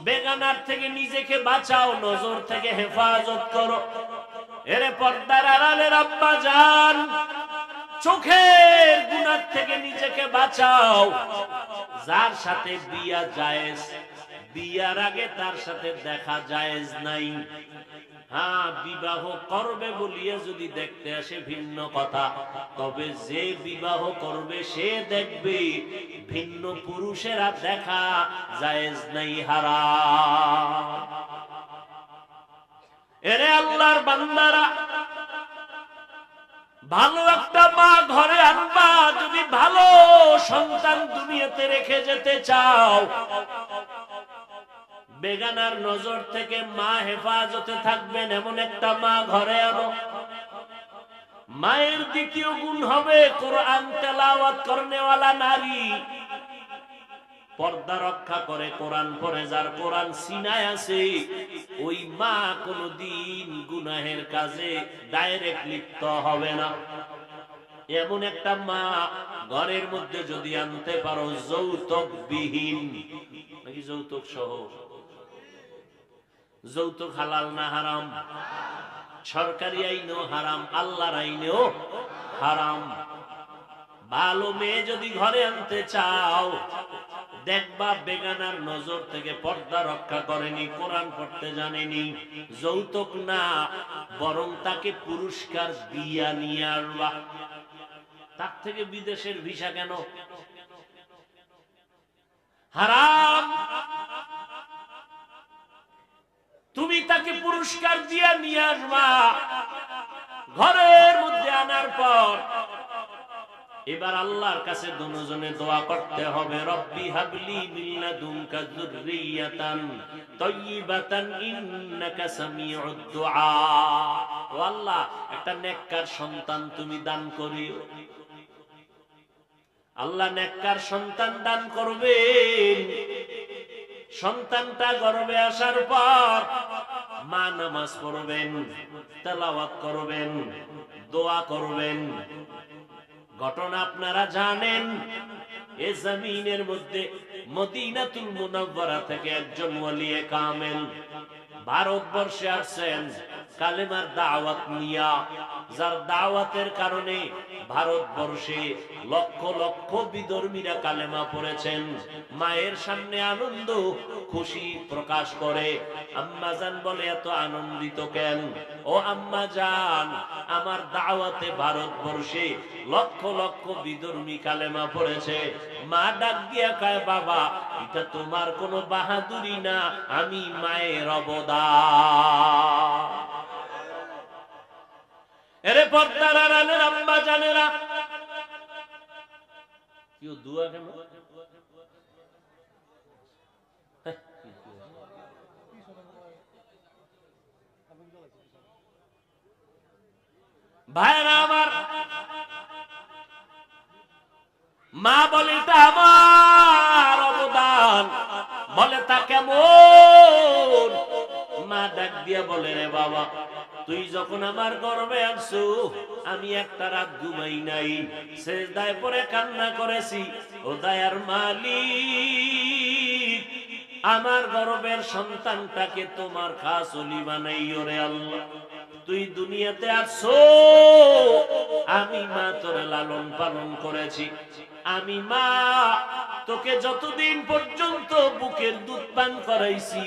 বেগানার থেকে নিজেকে বাঁচাও, নজর থেকে হেফাজত করো। এরে পর্দার আড়ালের আম্মা জান, চোখের গুনাহ থেকে নিজেকে বাঁচাও। যার সাথে বিয়া জায়েজ, বিয়ার আগে তার সাথে দেখা জায়েজ নাই। হ্যাঁ, বিবাহ করবে বলিয়া যদি দেখতে আসে ভিন্ন কথা, তবে যে বিবাহ করবে সে দেখবে ভিন্ন পুরুষেরা দেখা জায়েজ নাই, হারাম। এরে আল্লাহর বান্দারা, ভালো একটা মা ঘরে আনবা যদি ভালো সন্তান দুনিয়াতে রেখে যেতে চাও। বেগানার নজর থেকে মা হেফাজতে থাকবেন এমন একটা মা ঘরে আনো। মায়ের দ্বিতীয় গুণ হবে কোরআন তেলাওয়াত করনেওয়ালা নারী। পর্দা রক্ষা করে, কোরআন পড়ে, যার কোরআন সিনায় আছে, ওই মা কোনদিন গুনাহের কাজে ডাইরেক্ট লিপ্ত হবে না। এমন একটা মা ঘরের মধ্যে যদি আনতে পারো, যৌতুক বিহীন, নাকি যৌতুক সহ। যৌতুক হালাল না হারাম? সরকারি আইনেও হারাম, আল্লাহর আইনেও হারাম। ভালো মেয়ে যদি ঘরে আনতে চাও, দেখবা বেগানার নজর থেকে পর্দা রক্ষা করেনি, কোরআন পড়তে জানেনি, যৌতুক না বরং তাকে পুরস্কার দিয়া নিয়ে আসবা। তার থেকে বিদেশের ভিসা কেন? হারাম। তুমি তাকে পুরস্কার দিয়া নিয়ে আসবা। ঘরের মধ্যে আনার পর এবার আল্লাহর কাছে দুজনে দোয়া করতে হবে, রব্বি হাবলি মিন লাদুনকা যুররিয়াতান তাইয়্যিবাতান ইন্নাকা সামিউদ দুআ। ও আল্লাহ, একটা নেককার সন্তান তুমি দান করিও। আল্লাহ নেককার সন্তান দান করবেন। সন্তানটা গর্ভে আসার পর মা নামাজ পড়বেন, তেলাওয়াত করবেন, দোয়া করবেন। ঘটনা আপনারা জানেন। এ জমিনের মধ্যে মদিনাতুল মুনাওয়ারা থেকে একজন ওলিয়ে কামেল ভারতবর্ষে আসছেন কালেমার দাওয়াত নিয়া, যার দাওয়াতের কারণে ভারতবর্ষে লক্ষ লক্ষ বিধর্মীরা কালেমা পড়েছেন। মায়ের সামনে আনন্দ খুশি প্রকাশ করে। আম্মা জান বলে, এত আনন্দিত কেন? ও আম্মা জান, আমার দাওয়াতে ভারতবর্ষে লক্ষ লক্ষ বিধর্মী কালেমা পড়েছে। মা ডাক দিয়া কয়, বাবা এটা তোমার কোনো বাহাদুরি না, আমি মায়ের অবদান। এরে পর্দার আড়ালের আম্মা জানেরা, কেউ দুয়া কেন? ভাইরা আমার, মা বলে এটা আমার অবদান। বলে তা কেমন? মা ডাক দিয়া বলে, রে বাবা, তুই যখন আমার গর্ভে আসছো আমি একটা রাত ঘুমাই নাই, সেজদায় পড়ে কান্না করেছি। ও দয়ার মালিক, আমার গর্ভের সন্তানটাকে তোমার খাস ওলি বানাইও রে আল্লাহ। তুই দুনিয়াতে আসছো, আমি মা তোরে লালন পালন করেছি। আমি মা তোকে যতদিন পর্যন্ত বুকের দুধ পান করাইছি,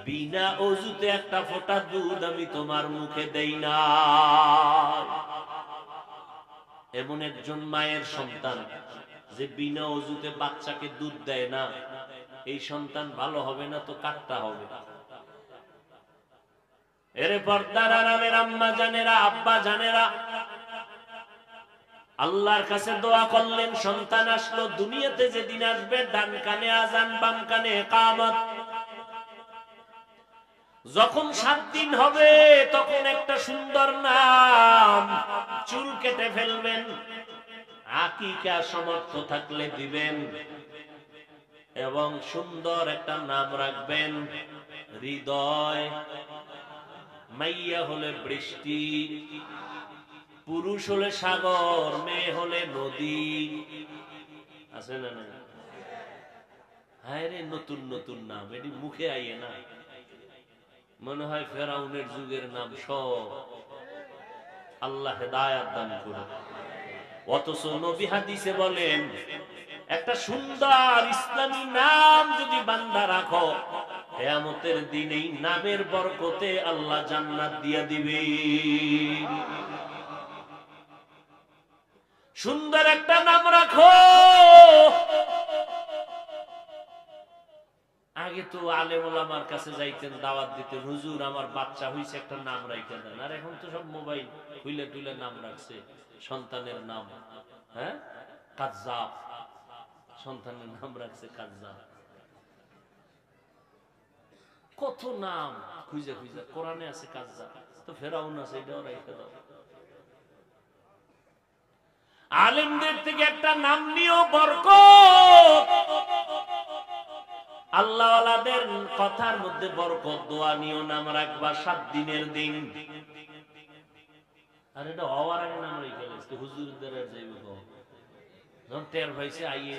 বিনা অজুতে একটা ফোঁটা দুধ আমি তোমার মুখে দেই না। এমন একজন মায়ের সন্তান যে বিনা অজুতে বাচ্চাকে দুধ দেয় না, এই সন্তান ভালো হবে না তো কাটটা হবে। এরে পর্দার আড়ালের আম্মা জানেরা, আব্বা জানেরা, আল্লাহর কাছে দোয়া করলেন, সন্তান আসলো। দুনিয়াতে যেদিন আসবে ডান কানে আযান, বাম কানে ইকামত। যখন 7 দিন হবে তখন একটা সুন্দর নাম, চুল কেটে ফেলবেন, আকিকা সমর্থ থাকলে দিবেন, এবং সুন্দর একটা নাম রাখবেন হৃদয়। মাইয়া হলে বৃষ্টি, পুরুষ হলে সাগর, মেয়ে হলে নদী। আছে না? না হায় রে, নতুন নতুন নাম, এটি মুখে আইয়ে না, মনে হয় ফেরাউনের যুগের নাম সব। আল্লাহ হেদায়াত দান করুন। অথচ নবী হাদিসে বলেন, একটা সুন্দর ইসলামী নাম যদি বান্দা রাখো, কিয়ামতের দিন এই নামের বরকতে আল্লাহ জান্নাত দিয়া দিবে। সুন্দর একটা নাম রাখো। আগে তো আলেম ওলামার কাছে যাইতেন, দাওয়াত দিতেন, হুজুর আমার বাচ্চা হইছে একটা নাম রাখতে দেন। আর এখন তো সব মোবাইল খুলে টুলে নাম রাখছে সন্তানের নাম। হ্যাঁ, কাজ্জাব, সন্তানের নাম রাখছে কাজ্জাব। কত নাম খুঁজে খুঁজে, কোরআনে আছে কাজ্জাব, তো ফেরাউন আছে, এটাও রাখতে দাও। আলেমদের থেকে একটা নাম নিয়েও বরকত। আল্লাহওয়ালাদের কথার মধ্যে বরকত। দোয়া নিয়েও নাম রাখবা 7 দিনের দিন। আর এটা হওয়ার আগে নাম রেখে গেছে হুজুরদের আর যাইবে কখন যখন টের পাইছে আইয়ে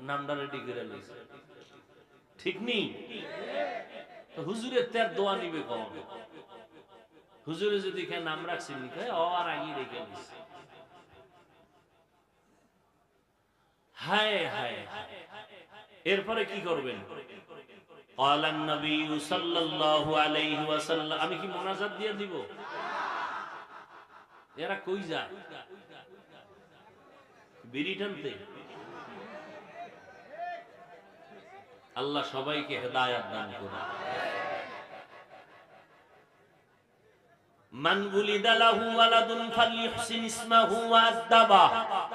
নামটা রেডি করে লইছে। ঠিক নেই? তো হুজুরের তের দোয়া নিবে কখন? হুজুরে যদি এখানে নাম রাখছেন হওয়ার আগে রেখে দিচ্ছে। হায় হায় হায়, এরপরে কি করবেন? ক্বালান নবী সাল্লাল্লাহু আলাইহি ওয়াসাল্লাম, আমি কি মোনাজাত দিয়ে দিব? এরা কই যায়? বিড়ি টানতে? আল্লাহ সবাইকে হেদায়েত দান করুন। মান উলিদা লাহু ওয়ালাদুন ফালইহসিন ইসমাহু ওয়া আদবা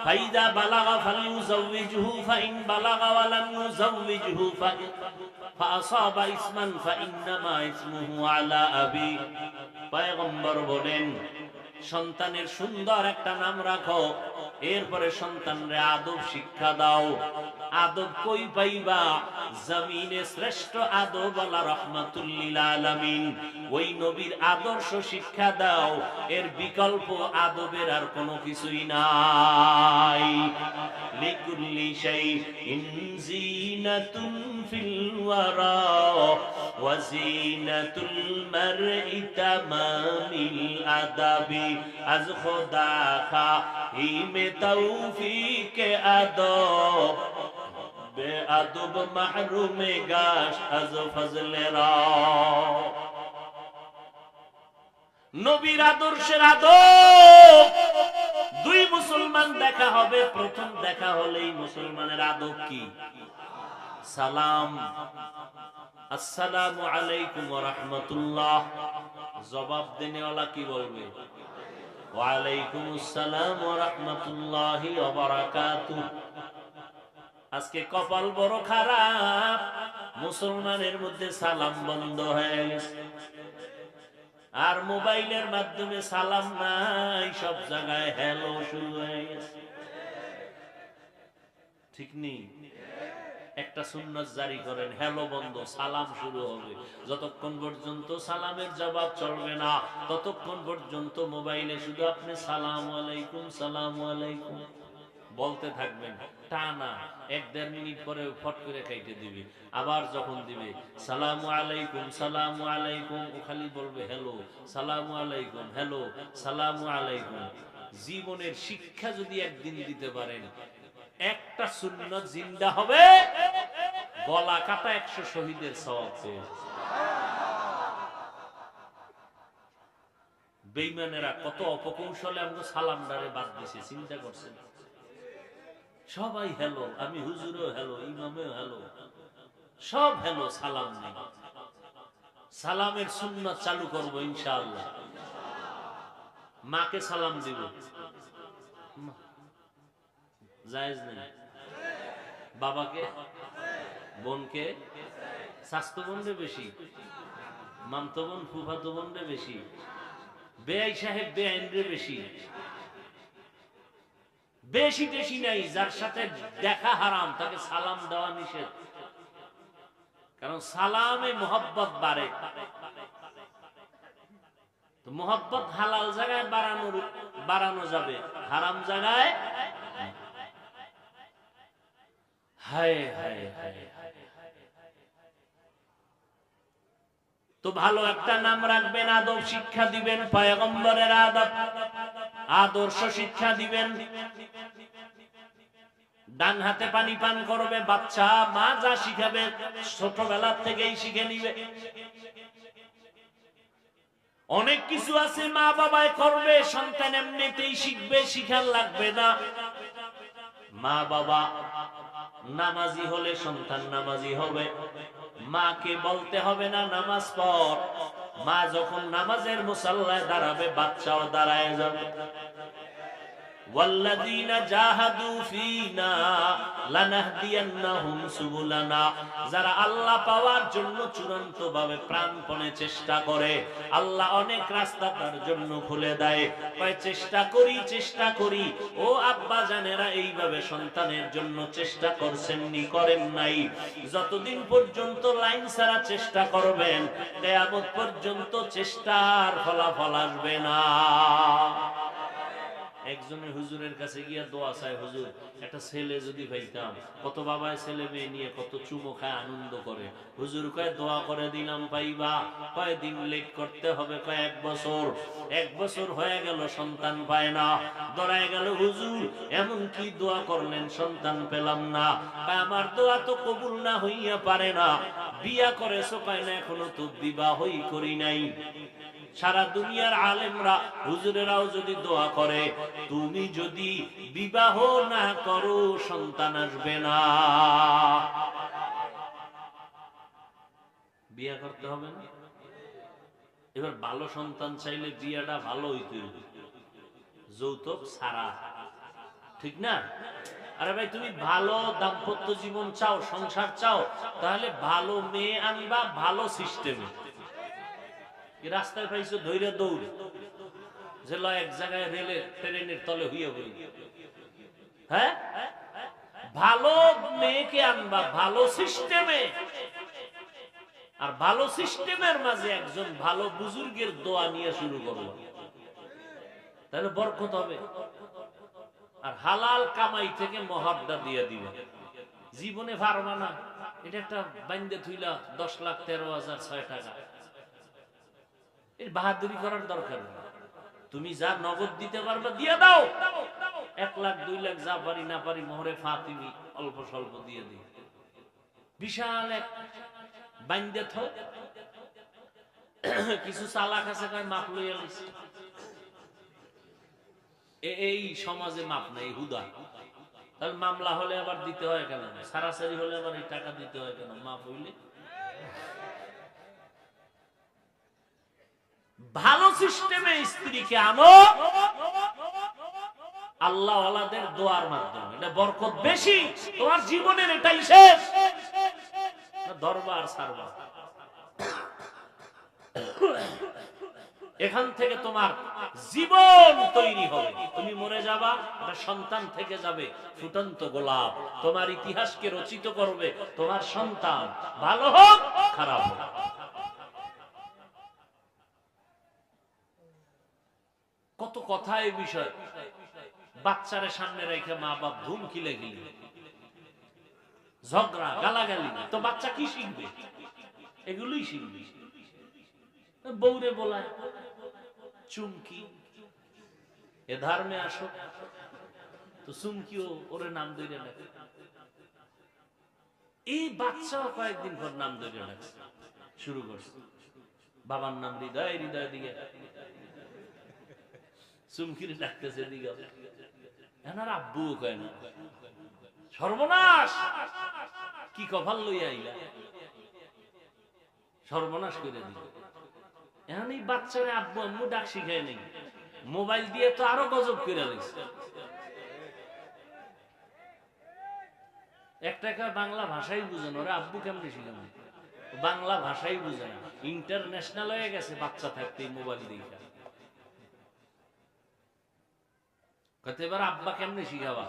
ফাইদা বালাগা ফালইউযাওবিজহু ফাইন বালাগা ওয়া লাম ইউযাওবিজহু ফাআসাবা ইসমান ফাইন্নামা ইসমুহু আলা আবি। পয়গম্বর বলেন, সন্তানের সুন্দর একটা নাম রাখো, এরপরে সন্তানরে আদব শিক্ষা দাও। আদব কই পাইবা? জমিনে শ্রেষ্ঠ আদব আলা রাহমাতুল লিল আলামিন, ওই নবীর আদর্শ শিক্ষা দাও। এর বিকল্প আদবের আর কোনো কিছুই নাই। লিকুল্লি শাইইন জিনাতুন ফিল ওয়ারা ওয়া জিনাতুল মারই তামামিল আদাবি। আজ খোদা খাহিমে তৌফিকে আদব বেআদব মাহরুমে গাশ আজ ফজলেরা। নবীর আদর্শের আদব দুই মুসলমান দেখা হবে। প্রথম দেখা হলেই মুসলমানের আদব কি? সালাম। আসসালামু আলাইকুম ওয়া রাহমাতুল্লাহ। জবাব দেনেওয়ালা কি বলবে? ওয়া আলাইকুমুস সালাম ওয়া রাহমাতুল্লাহি ওয়া বারাকাতুহু। আজকে কপাল বড় খারাপ, মুসলমানের মধ্যে সালাম বন্ধ হয়ে গেছে। আর মোবাইলের মাধ্যমে সালাম নাই, সব জায়গায় হ্যালো শুরু হয়ে গেছে। ঠিক নেই? একটা সুন্নাত জারি করেন, হ্যালো বন্ধ, সালাম শুরু হবে। যতক্ষণ পর্যন্ত সালামের জবাব চলবে না, ততক্ষণ পর্যন্ত মোবাইলে শুধু আপনি সালাম আলাইকুম সালাম আলাইকুম বলতে থাকবেন টানা। 1-1.5 মিনিট পরে ফট করে খাইতে দিবে। আবার যখন দিবে সালামু আলাইকুম, ও খালি বলবে হ্যালো সালামু আলাইকুম, হ্যালো সালামু আলাইকুম। জীবনের শিক্ষা যদি একদিন দিতে পারেন, একটা সুন্নাত জিন্দা হবে, গলা কাটা 100 শহীদের সওয়াব পেয়ে। বেঈমানেরা কত অপকৌশলে আমাকে সালামদারে বাদ দিছে, চিন্তা করছেন? সবাই হ্যালো, আমি হুজুরও হ্যালো, ইমামেও হ্যালো, সব হ্যালো, সালাম নেই। সালামের সুন্নাত চালু করবো ইনশাআল্লাহ। মাকে সালাম দিব, জায়েজ নেই। বাবাকে, বোনকে, স্বাস্থ্য বোনরে বেশি, মামতো বোন ফুফাতো বোনরে বেশি, বেআই সাহেব বেআইনরে বেশি। বেশি টেশি নাই, যার সাথে দেখা হারাম তাকে সালাম দেওয়া নিষেধ। কারণ সালামে মোহব্বত বাড়ে। তো মোহব্বত হালাল জায়গায় বাড়ানো যাবে, হারাম জায়গায় হায় হায় হায়। তো ভালো একটা নাম রাখবেন, আদব শিক্ষা দিবেন, পয়গম্বরের আদব আদর্শ শিক্ষা দিবেন। ডান হাতে পানি পান করবে বাচ্চা, মা যা শিখাবে ছোটবেলা থেকেই শিখে নিবে। অনেক কিছু আছে মা বাবাই করবে, সন্তান এমনিতেই শিখবে, শিখার লাগবে না। মা বাবা নামাজি হলে সন্তান নামাজি হবে, মাকে বলতে হবে না নামাজ পড়। মা যখন নামাজের মুসাল্লায় দাঁড়াবে, বাচ্চাও দাঁড়ায় যাবে। ওয়াল্লাযীনা জাহাদু ফীনা লানাহদিয়ান্নাহুম সুবুলানা। যারা আল্লাহ পাওয়ার জন্য চূড়ান্তভাবে প্রাণপণে চেষ্টা করে, আল্লাহ অনেক রাস্তা তার জন্য খুলে দেয়। কয় চেষ্টা করি। ও আব্বা জানেরা, এইভাবে সন্তানের জন্য চেষ্টা করছেননি? করেন নাই। যতদিন পর্যন্ত লাইন ছাড়া চেষ্টা করবেন, কিয়ামত পর্যন্ত চেষ্টার ফলাফল আসবে না। একজনের হুজুরের কাছে গিয়া দোয়া চায়, হুজুর একটা ছেলে যদি পাইতাম। কত বাবায় ছেলে মেয়ে নিয়ে কত চুমো খায়, আনন্দ করে। হুজুর কয় দোয়া করে দিলাম পাইবা। কয়দিন লেট করতে হবে, কয় 1 বছর। 1 বছর হয়ে গেল, সন্তান পায় না। দৌড়ায় গেল হুজুর, এমন কি দোয়া করলেন সন্তান পেলাম না? কয় আমার দোয়া তো কবুল না হইয়া পারে না। বিয়া করেছো কয় না, এখনো তো বিবাহই করি নাই। সারা দুনিয়ার আলেমরা হুজুরেরাও যদি দোয়া করে, তুমি যদি বিবাহ না করো সন্তান আসবে না। বিয়ে করতে হবে না? এবার ভালো সন্তান চাইলে বিয়েটা ভালো হইতে হবে, যৌতুক ছাড়া, ঠিক না? আরে ভাই, তুমি ভালো দাম্পত্য জীবন চাও, সংসার চাও, তাহলে ভালো মেয়ে আনবা, ভালো সিস্টেমে। রাস্তায় পাইছো ধৈর্য দৌড় যে এক জায়গায় রেলের ট্রেনের তলে হইয়া বই। হ্যাঁ, ভালো মেয়েকে আনবা ভালো সিস্টেমে, আর ভালো সিস্টেমের মাঝে একজন ভালো বুজুর্গের দোয়া নিয়ে শুরু করবো, তাহলে বরকত হবে। আর হালাল কামাই থেকে মহাব্দা দিয়ে দিবে। জীবনে পারবা না, এটা একটা বাইন্দে থুইলা 10,13,006 টাকা, এর বাহাদুরি করার দরকার নেই। তুমি যা নগদ দিতে পারবে দিয়ে দাও। 1 লাখ 2 লাখ যা পারি না পারি মোহরে ফাতিমি অল্প স্বল্প দিয়ে দিই। বিশাল এক বাইন্দে থ কিছু চালাক আছে, কয় মাপ লইয়া লইছে। এই সমাজে মাপ নাই, হুদা। তাহলে মামলা হলে আবার দিতে হয় কেন? সারাসারি হলে আবার এই টাকা দিতে হয় কেন? মাপ হইলে ভালো সিস্টেমে স্ত্রীকে আনো, আল্লাহ ওয়ালাদের দোয়ার মাধ্যমে। এটা বরকত বেশি। তোমার জীবনের এটাই শেষ, দরবার সারবা। এখান থেকে তোমার জীবন তৈরি হবে। তুমি মরে যাবা, একটা সন্তান থেকে যাবে ফুটন্ত গোলাপ। তোমার ইতিহাসকে রচিত করবে তোমার সন্তান, ভালো হোক খারাপ হোক। কত কথা এই বিষয়। বাচ্চারে সামনে রেখে মা বাপ ধুম খিলে গিলে ঝগড়া গালাগালি, তো বাচ্চা কি শিখবে? এগুলোই শিখবে। বউরে বলায় চুমকি, এ ধার্মে আসো, তো চুমকিও ওরে নাম ধরে ডাকে। এই বাচ্চাও কয়েকদিন পর নাম ধরে ডাকে শুরু করছে। বাবার নাম হৃদয়, হৃদয় দিকে চুমকির ডাকতেছে দিকে, এনার আব্বুও কয় না। সর্বনাশ, কি কপাল লইয়া আইলা, সর্বনাশ করে দিল। এখন এই বাচ্চারে আব্বু আম্মু ডাক শিখায় নেই, মোবাইল দিয়ে তো আরো গজব করে দিচ্ছে। একটা বাংলা ভাষাই বুঝে না, ওরা আব্বু কেমনে শিখানো, বাংলা ভাষাই বুঝে না। ইন্টারন্যাশনাল হয়ে গেছে বাচ্চা থাকতে মোবাইল দিয়ে। এবার আব্বা কেমনে শিখাবা?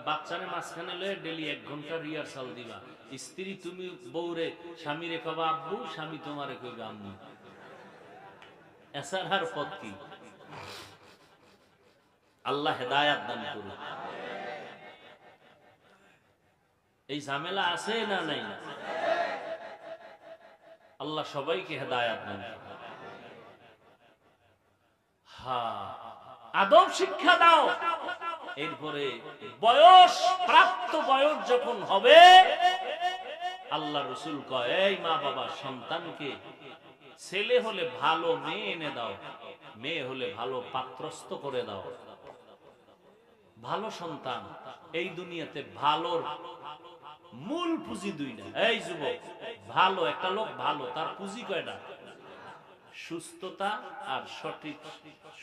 বাচ্চারে মাঝখানে লয়ে ডেলি 1 ঘন্টা রিহার্সাল দিবা। স্ত্রী তুমি বউরে স্বামীরে কবা আব্বু, স্বামী তোমারে কইবে আম্মু। এছাড়ার পথ কি? আল্লাহ হেদায়াত দান করুন। এই ঝামেলা আছে না নাই? আল্লাহ সবাইকে হেদায়াত দান করুন। হ্যাঁ, আদব শিক্ষা দাও। এরপরে বয়স, প্রাপ্ত বয়স যখন হবে, আল্লাহ রসুল কয় এই মা বাবা সন্তানকে ছেলে হলে ভালো মেয়ে এনে দাও, মেয়ে হলে ভালো পাত্রস্থ করে দাও। ভালো সন্তান এই দুনিয়াতে ভালোর মূল পুঁজি 2টা। এই যুবক, ভালো একটা লোক ভালো, তার পুঁজি কয়টা? সুস্থতা আর সঠিক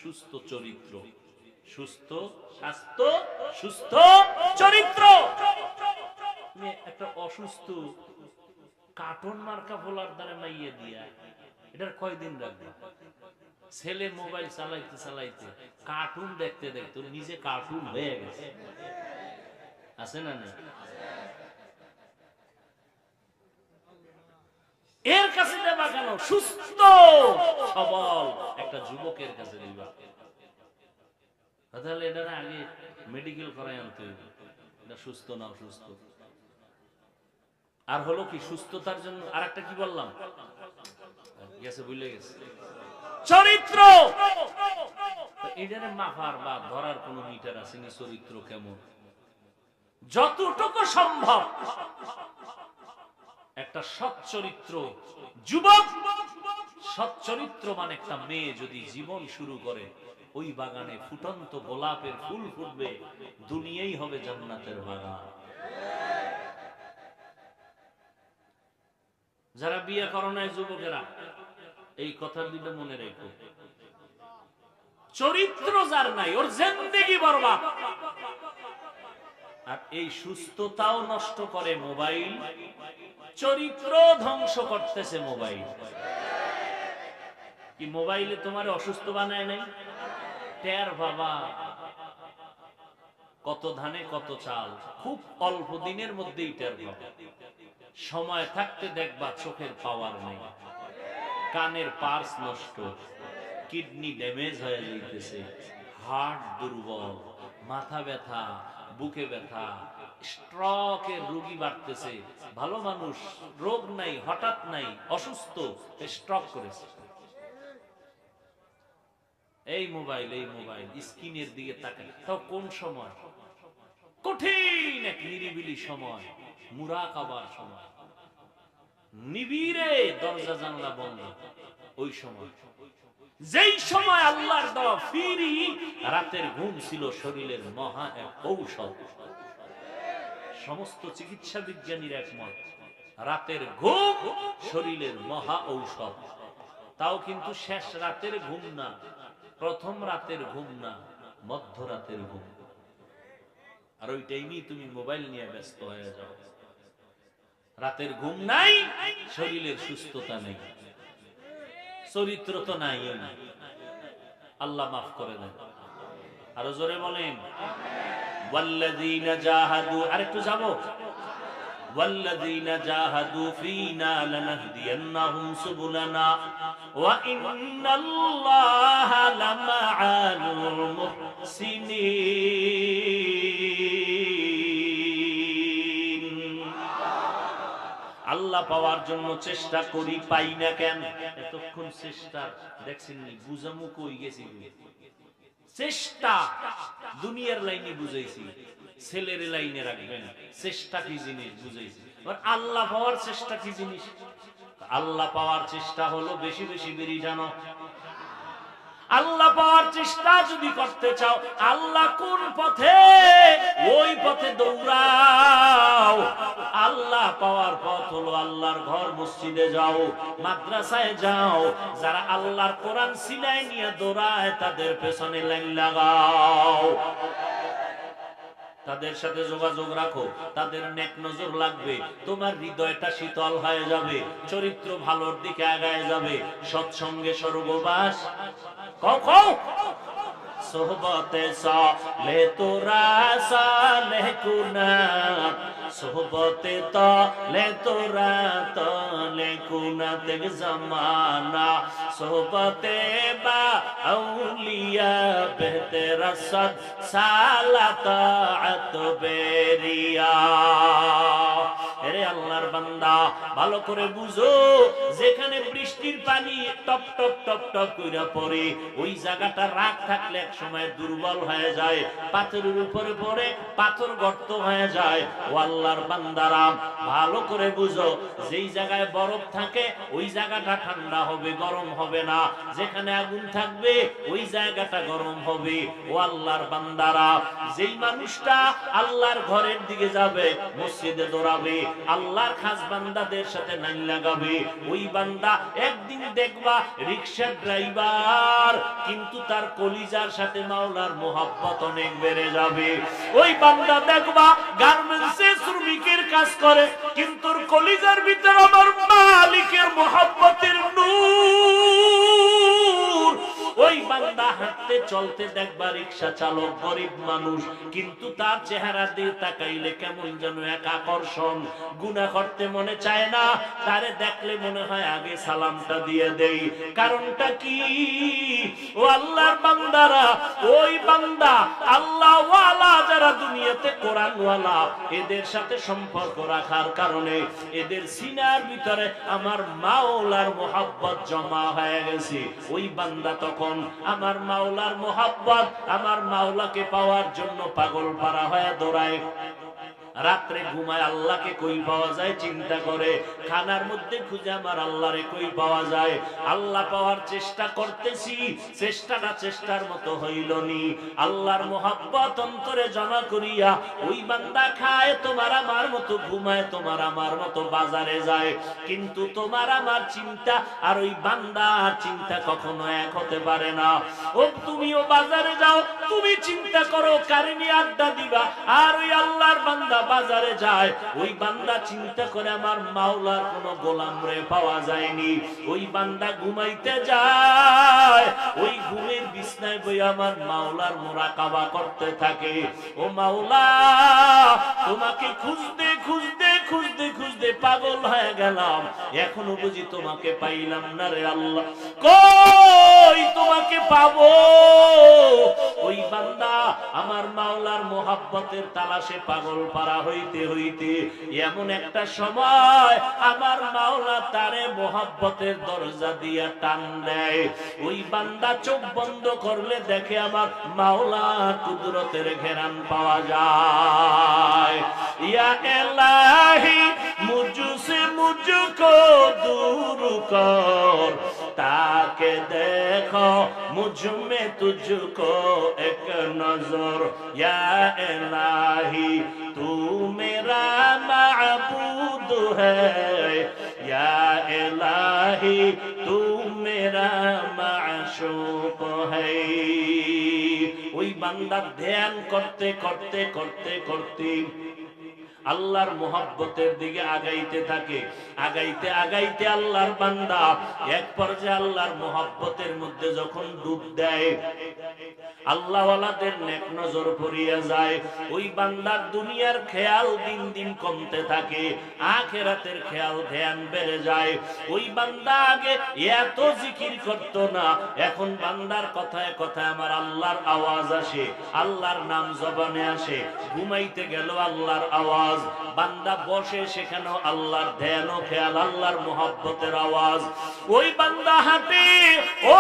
সুস্থ চরিত্র। সুস্থ স্বাস্থ্য, সুস্থ চরিত্র। তুমি একটা অসুস্থ কার্টুন মার্কা বলার দ্বারা মাইয়ে দিয়া এটার কয়দিন রাখবে? ছেলে মোবাইল চালাইতে চালাইতে কার্টুন দেখতে দেখতে নিজে কার্টুন হয়ে গেছে, আছে না না? এর কাছে দেবা কেন? সুস্থ সবল একটা যুবকের কাছে দিবা। তাহলে এটার আগে মেডিকেল করাই আনতে হবে, এটা সুস্থ না অসুস্থ। আর হলো কি সুস্থতার জন্য আর একটা কি বললাম, গেছে ভুলে গেছে, চরিত্র। এটারে মাপার বা ধরার কোন মিটার আছে না? চরিত্র কেমন, যতটুকু সম্ভব একটা সৎ চরিত্র যুবক, সৎ চরিত্র মানে একটা মেয়ে যদি জীবন শুরু করে, ওই বাগানে ফুটন্ত গোলাপের ফুল ফুটবে, দুনিয়াই হবে জান্নাতের বাগান। যারা বিয়ে করো নাই যুবকেরা, এই কথা দুটো মনে রেখো, চরিত্র যার নাই ওর জিন্দেগি বরবাদ। আর এই সুস্থতাও নষ্ট করে মোবাইল, চরিত্র ধ্বংস করতেছে মোবাইল। কি মোবাইলে তোমার অসুস্থ বানায় নাই? টের বাবা, কত ধানে কত চাল, খুব অল্প দিনের মধ্যেই টের পাবা। সময় থাকতে দেখবা চোখের পাওয়ার নেই, কানের পার্স নষ্ট, কিডনি ড্যামেজ হয়ে যাইতেছে, হার্ট দুর্বল, মাথা ব্যথা, বুকে ব্যথা, স্ট্রোকের রোগী বাড়তেছে। ভালো মানুষ রোগ নাই, হঠাৎ নাই, অসুস্থ, স্ট্রোক করেছে। এই মোবাইল স্ক্রিনের দিকে তাকায়, তাও কোন সময়? কঠিন এক নিরিবিলি সময়, মুরাকাবার সময়, নিবিড়ে দরজা জানলা বন্ধ, ওই সময়, যেই সময় আল্লাহর দেওয়া ফিরি রাতের ঘুম ছিল শরীরের মহা এক ঔষধ। সমস্ত চিকিৎসা বিজ্ঞানীর একমত, রাতের ঘুম শরীরের মহা ঔষধ। তাও কিন্তু শেষ রাতের ঘুম না, প্রথম রাতের ঘুম না, মধ্যরাতের ঘুম। আর ওই টাইমেই তুমি মোবাইল নিয়ে ব্যস্ত হয়ে যাও। রাতের ঘুম নাই, শরীরের সুস্থতা নেই, চরিত্র তো নাই। আল্লাহ মাফ করে দেন। আরো জোরে বলেন ওয়াল্লাযীনা জাহাদু। আরেকটু যাবো, ওয়াল্লাযীনা জাহাদু ফীনা লানাহদিয়ান্নাহুম সুবুলানা ওয়া ইন্নাল্লাহা লামাআল মুহসিনিন। আল্লাহ পাওয়ার জন্য চেষ্টা করি, পাই না কেন? এতক্ষণ চেষ্টা দেখছেন, বুঝামু কই গেছি? চেষ্টা দুনিয়ার লাইনে বুঝাইছি, ছেলের লাইনে রাখবেন, চেষ্টা কি জিনিস বুঝাইছি। আল্লাহ পাওয়ার চেষ্টা কি জিনিস? আল্লাহ পাওয়ার চেষ্টা হলো বেশি বেশি বেরি জানো। আল্লাহ পাওয়ার চেষ্টা যদি করতে চাও, আল্লাহ কোন পথে, ওই পথে দৌড়াও। আল্লাহ পাওয়ার পথ হলো আল্লাহর ঘর, মসজিদে যাও, মাদ্রাসায় যাও। যারা আল্লাহর কোরআন সিনায় নিয়ে দৌড়ায়, তাদের পেছনে লাইন লাগাও, তাদের সাথে যোগাযোগ রাখো, তাদের নেক নজর লাগবে, তোমার হৃদয়টা শীতল হয়ে যাবে, চরিত্র ভালোর দিকে আগায় যাবে। সৎসঙ্গে স্বর্গবাস। কও সোহবতে সালে তোরা সালে কুনা, সোহবতে তালে তোরা তালে কুনা, তেগ জামানা সোহবতে বা আউলিয়া বেহতেরা সদ সালাত বেরিয়া। এরে আল্লাহর বান্দা, ভালো করে বুঝো, যেখানে বৃষ্টির পানি টপ টপ টপ টপ কইরা পড়ে, ওই জায়গাটা রাগ থাকলে এক সময় দুর্বল হয়ে যায়, পাথরের উপরে পড়ে পাথর গর্ত হয়ে যায়। ও আল্লাহর বান্দারা, ভালো করে বুঝো, যেই জায়গায় বরফ থাকে ওই জায়গাটা ঠান্ডা হবে, গরম হবে না। যেখানে আগুন থাকবে ওই জায়গাটা গরম হবে। ও আল্লাহর বান্দারা, যেই মানুষটা আল্লাহর ঘরের দিকে যাবে, মসজিদে দৌড়াবে, আল্লাহর খাস বান্দাদের সাথে লাইন লাগাবে, ওই বান্দা একদিন দেখবা রিকশা ড্রাইভার, কিন্তু তার কলিজার সাথে মাওলার মোহাব্বত অনেক বেড়ে যাবে। ওই বান্দা দেখবা গার্মেন্টসে শ্রমিকের কাজ করে, কিন্তু কলিজার ভিতর আমার মালিকের মোহাব্বতের নূর। ওই বান্দা হাঁটতে চলতে দেখবা রিকশা চালক গরিব মানুষ, কিন্তু তার চেহারা দিয়ে তাকাইলে কেমন যেন এক আকর্ষণ, গুনাহ করতে মনে চায় না, তারে দেখলে মনে হয় আগে সালামটা দিয়ে দেই। কারণটা কি? ও আল্লাহর বান্দারা, ওই বান্দা আল্লাহ ওয়ালা যারা দুনিয়াতে কোরআন ওয়ালা, এদের সাথে সম্পর্ক রাখার কারণে এদের সিনার ভিতরে আমার মাওলার মোহাব্বত জমা হয়ে গেছে। ওই বান্দা তখন আমার মাওলার মোহাব্বত, আমার মাওলাকে পাওয়ার জন্য পাগল পারা হয়ে দৌড়ায়। রাত্রে ঘুমায় আল্লাহকে কই পাওয়া যায় চিন্তা করে, খানার মধ্যে খুঁজে আমার আল্লাহরে কই পাওয়া যায়। আল্লাহ পাওয়ার চেষ্টা করতেছি, চেষ্টাটা চেষ্টার মতো হইল নি। আল্লাহর মোহাব্বত অন্তরে জমা করিয়া ওই বান্দা খায় তোমার আমার মতো, ঘুমায় তোমার আমার মতো, বাজারে যায়, কিন্তু তোমার আমার চিন্তা আর ওই বান্দার চিন্তা কখনো এক হতে পারে না। ও তুমিও বাজারে যাও, তুমি চিন্তা করো কারে নিয়ে আড্ডা দিবা, আর ওই আল্লাহর বান্দা বাজারে যায়, ওই বান্দা চিন্তা করে আমার মাওলার কোনো গোলাম রে পাওয়া যায়নি। ওই বান্দা ঘুমাইতে যায়, ওই ঘুমের বিছনায় বই আমার মাওলার মুরাকাবা করতে থাকে। ও মাওলা, তোমাকে খুঁজতে খুঁজতে খুঁজতে খুঁজতে পাগল হয়ে গেলাম, এখনো বুঝি তোমাকে পাইলাম না রে আল্লাহ, কই তোমাকে পাবো? ওই বান্দা আমার মাওলার মোহাব্বতের তালাশে পাগল পারা হইতে হইতে এমন একটা সময় আমার মাওলা তারে মোহাব্বতের দরজা দিয়া টান দেয়। ওই বান্দা চোখ বন্ধ করলে দেখে আমার মাওলা কুদরতের ঘেরান পাওয়া যায়। ইয়া ইলাহি মুঝসে মুঝকো দূর কর, তাকে দেখো মুঝ में तुझको एक नजर, या इलाही तू मेरा माबूद है, या इलाही तू मेरा माशूक है। ওই বান্দা ধ্যান করতে করতে করতে করতে আল্লাহর মোহাব্বতের দিকে আগাইতে থাকে, আগাইতে আগাইতে আল্লাহর বান্দা এক পর্যায়ে আল্লাহর মোহাব্বতের মধ্যে যখন ডুব দেয়, আল্লাহ ওয়ালাদের নেক নজর পড়িয়া যায়, ওই বান্দার দুনিয়ার খেয়াল দিন দিন কমতে থাকে, আখিরাতের খেয়াল ধ্যান বেড়ে যায়। ওই বান্দা আগে এত জিকির করত না, এখন বান্দার কথায় কথায় আমার আল্লাহর আওয়াজ আসে, আল্লাহর নাম জবানে আসে, ঘুমাইতে গেল আল্লাহর আওয়াজ, বান্দা বসে সেখানেও আল্লাহর ধ্যান ও খেয়াল, আল্লাহর মোহাব্বতের আওয়াজ। ওই বান্দা হাঁটে, ও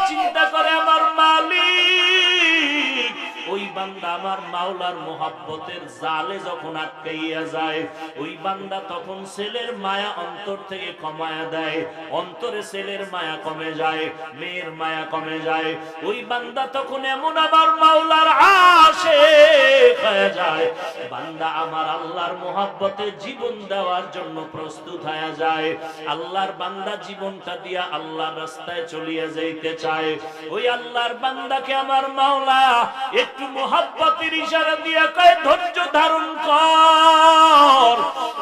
চিন্তা করে আমার মালিক, ওই বান্দা আমার মাওলার মোহাব্বতের জালে যখন আটকাইয়া যায়, ওই বান্দা তখন ছেলের মায়া অন্তর থেকে কমায়া দেয়, অন্তরে ছেলের মায়া কমে যায়, মেয়ের মায়া কমে যায়। ওই বান্দা তখন এমন আমার মাওলার আশিক হয়ে যায়, বান্দা আমার আল্লাহর মোহাব্বতে জীবন দেওয়ার জন্য প্রস্তুত হয়ে যায়। আল্লাহর বান্দা জীবনটা দিয়া আল্লাহর রাস্তায় চলিয়ে যাইতে চায়। ওই আল্লাহর বান্দাকে আমার মাওলা একটু মোহাব্বতের ইশারা দিয়া কয়, ধৈর্য ধারণ কর,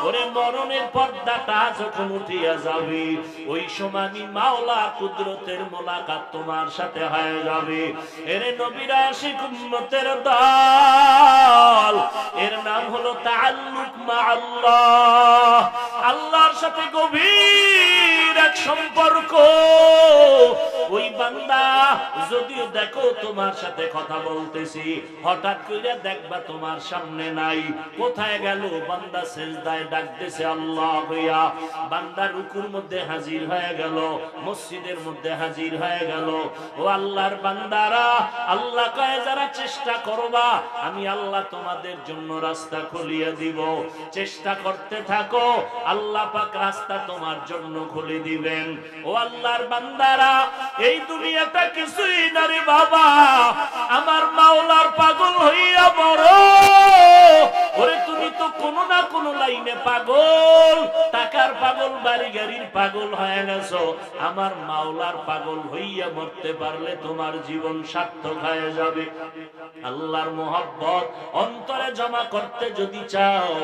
ওরে মরণের পর্দাটা যখন উঠিয়া যাবে, ওই সময় আমি মাওলা কুদরতের মোলাকাত তোমার সাথে হয়ে যাবে। এরে নবীর আশিক উম্মতের দল, এর নাম হলো তাআল্লুক মা আল্লাহ, আল্লাহর সাথে গভীর এক সম্পর্ক। ওই বান্দা যদিও দেখো তোমার সাথে কথা বলতেছি, হঠাৎ করে দেখবা তোমার সামনে নাই, কোথায় গেল? বান্দা সিজদায় ডাকতেছে আল্লাহ হইয়া, বান্দা রুকুর মধ্যে হাজির হয়ে গেল, মসজিদের মধ্যে হাজির হয়ে গেল। ও আল্লাহর বান্দারা, আল্লাহ কয় যারা চেষ্টা করবা আমি আল্লাহ তোমাদের জন্য রাস্তা খুলিয়ে দিব, চেষ্টা করতে থাকো, আল্লাহ পাক রাস্তা তোমার জন্য খুলে দিবেন। ও আল্লাহর বান্দারা, এই দুনিয়াটা কিছুই না রে বাবা, আমার মাওলার পাগল হইয়া বড়, ওরে তুমি তো কোনো না কোনো লাইনে পাগল, তাকে টাকার পাগল, বাড়ি গাড়ির পাগল হয়ে গেছো, আমার মাওলার পাগল হইয়া মরতে পারলে তোমার জীবন সার্থক হয়ে যাবে। আল্লাহর মোহাব্বত অন্তরে জমা করতে যদি চাও,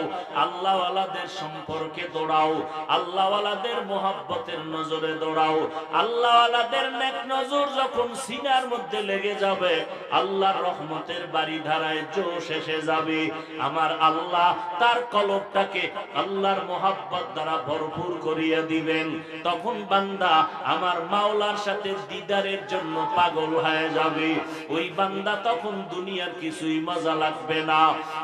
আল্লাহওয়ালাদের সম্পর্কে দৌড়াও, আল্লাহওয়ালাদের মোহাব্বতের নজরে দৌড়াও। আল্লাহওয়ালাদের নেক নজর যখন সিনার মধ্যে লেগে যাবে, আল্লাহর রহমতের বাড়ি ধারায় জোশ এসে যাবে। আমার আল্লাহ তার কলবটাকে আল্লাহর মোহাব্বত দ্বারা ভরপুর করিয়া দিবেন। তখন বান্দা আমার মাওলার সাথে দিদারের জন্য পাগল হয়ে যাবে। ওই বান্দা তখন দুনিয়ার কিছুই মজা লাগবে না।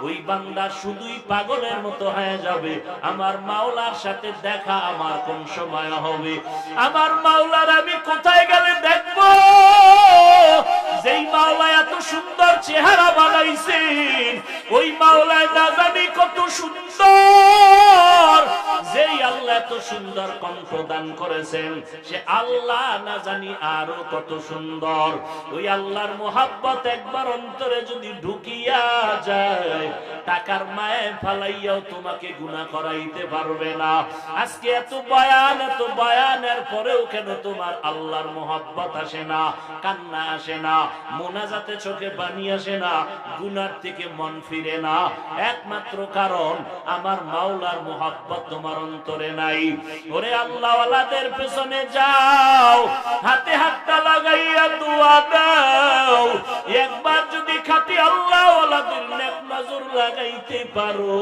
ওই বান্দা শুধুই পাগলের মতো হয়ে যাবে, আমার মাওলার সাথে দেখা আমার কোন সময় হবে, আমার মাওলার আমি কোথায় গেলে দেখবো। যেই মাওলা এত সুন্দর চেহারা বানাইছেন, ওই মাওলায় না জানি কত সুন্দর। যেই আল্লাহ এত সুন্দর কণ্ঠ দান করেছেন, সে আল্লাহ না জানি আরো কত সুন্দর। ওই আল্লাহর মোহাব্বত একবার অন্তরে যদি ঢুকিয়া যায়, টাকার মায়ে ফালাইয়াও তোমাকে গুনাহ করাইতে পারবে না। আজকে এত বয়ানের পরেও কেন তোমার আল্লাহর মোহাব্বত আসে না, কান্না আসে না, মোনাজাতে চোখে পানি আসে না, গুনার থেকে মন ফিরে না? একমাত্র কারণ আমার মাওলার মোহাব্বত তোমার অন্তরে নাই। ওরে আল্লাহওয়ালাদের পেছনে যাও, হাতে হাতটা লাগাইয়া দোয়া দাও। একবার যদি খাঁটি আল্লাহওয়ালাদের নেক নজর লাগাইতে পারো,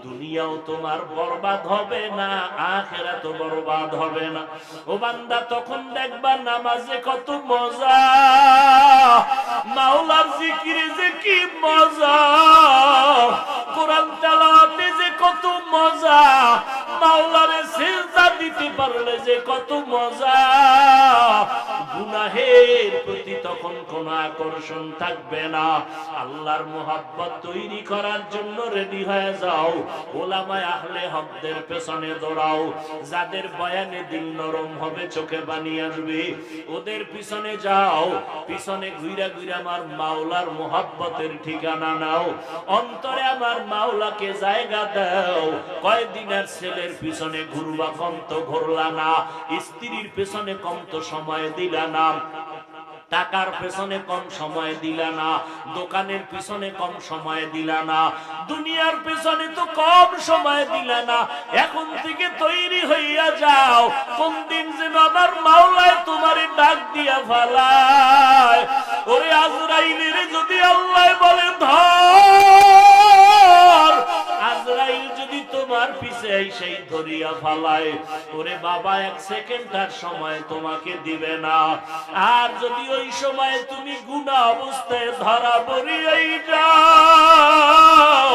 দুনিয়াও তোমার বরবাদ হবে না, আখিরাতও বরবাদ হবে না। ও বান্দা, তখন দেখবা নামাজে কত মজা, মাওলার জিকিরে যে কি মজা, কোরআন তেলাওয়াতে যে কত মজা, মাওলারে সিজদা দিতে পারলে যে কত মজা। গুনাহের প্রতি তখন কোনো আকর্ষণ থাকবে না। আল্লাহর মোহাব্বত তৈরি করার জন্য রেডি হয়ে যাও। ওলামায়ে আহলে হকদের পেছনে দৌড়াও। যাদের বয়ানে দিল নরম হবে, চোখে পানি আসবে, ওদের পিছনে যাও। পিছনে ঘুরে ঘুরে আমার মাওলার মোহাব্বতের ঠিকানা নাও। অন্তরে আমার মাওলাকে জায়গা দাও। কয়দিনের ছেলের পিছনে ঘুরবা, কম তো ঘুরলা না। স্ত্রীর পেছনে কম তো সময় দিলা না। টাকার পেছনে কম সময় দিলা না, দোকানের পিছনে কম সময় দিলা না, দুনিয়ার পেছনে তো কম সময় দিলা না। এখন থেকে তৈরি হইয়া যাও, কোন দিন যেন আমার মাওলায় তোমারে ডাক দিয়া ফালায়। ওরে আজরাইলের যদি আল্লাহ বলে ধর, আজরাইল যদি তোমার পিছে সেই ধরিয়া ফালায়, ওরে বাবা এক সেকেন্ড তার সময় তোমাকে দিবে না। আর যদি ওই সময় তুমি গুনাহ অবস্থায় ধরা পড়িয়াই যাও,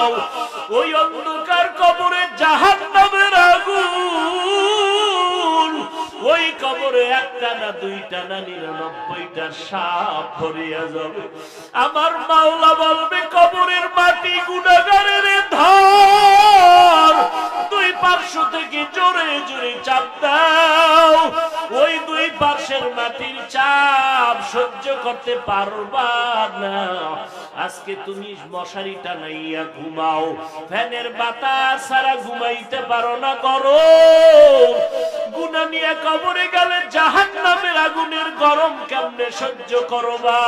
ওই অন্ধকার কবরে জাহান্নামের আগুন, ওই কবরে একটা না দুইটা না 99টা সাপ ভরিয়া যাবে। আমার মাওলা বলবে কবরের মাটি গুনাহগারের ধর, দুই পার্শ্ব থেকে জোরে জোরে চাপ দাও। ওই দুই পার্শ্বের মাটির চাপ সহ্য করতে পারবা না। আজকে তুমি মশারি টানাইয়া ঘুমাও, ফ্যানের বাতাস ছাড়া ঘুমাইতে পারো না, করো গুনাহ নিয়ে কবরে গেলে জাহান্নামের আগুনের গরম কেমনে সহ্য করবা?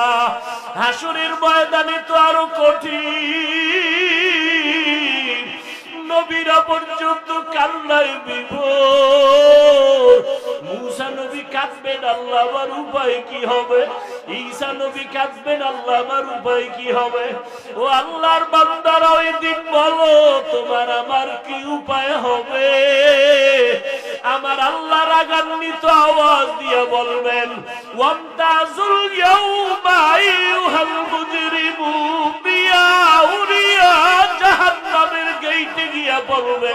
হাসরের ময়দানে তো আরো কঠিন। নবীরা পর্যন্ত কান্নায় বিভোর। মুসা নবী কাঁদবেন, আল্লাহ আমার উপায় কি হবে? ঈসা নবী কাঁদবেন, আল্লাহ আমার উপায় কি হবে? ও আল্লাহর বান্দারা, ওই দিন বলো তোমার আমার কি উপায় হবে? আমার আল্লাহ রাগান্বিত আওয়াজ দিয়ে বলবেন, ওয়ামতাজুল ইয়াউমা আইয়ুহাল মুজরিমুন বিআউরিয়া, জাহান্নামের গেইটে গিয়া বলবে,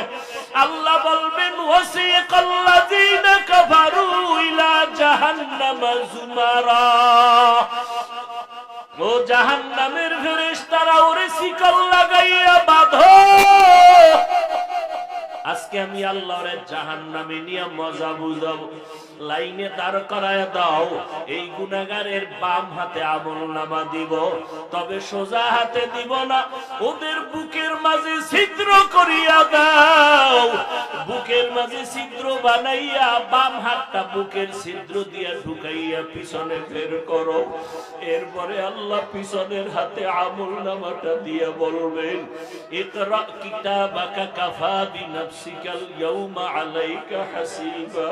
আল্লাহ বলবেন, ওয়াসিকাল্লাযীনা কাফারু ইলা জাহান্নামা যুমারা, ও জাহান্নামের ফেরেশতারা ওরে শিকল লাগাইয়া বাঁধো। আজকে আমি আল্লাহরে জাহান্নামে নিয়ে মজা বুঝাবো। লাইনে দাঁড় করায় দাও, এই গুনাহগারের বাম হাতে আমলনামা দিব, তবে সোজা হাতে দিব না, ওদের বুকের মাঝে ছিদ্র করিয়া দাও। বুকের মাঝে ছিদ্র বানাইয়া বাম হাতটা বুকের ছিদ্র দিয়া ঢুকাইয়া পিছনে বের করো। এরপরে আল্লাহ পিছনের হাতে আমলনামাটা দিয়া বলবেন, ইকরা কিতাবাকা কাফা বিনাফসিকাল ইয়াউমা আলাইকা হাসিবা।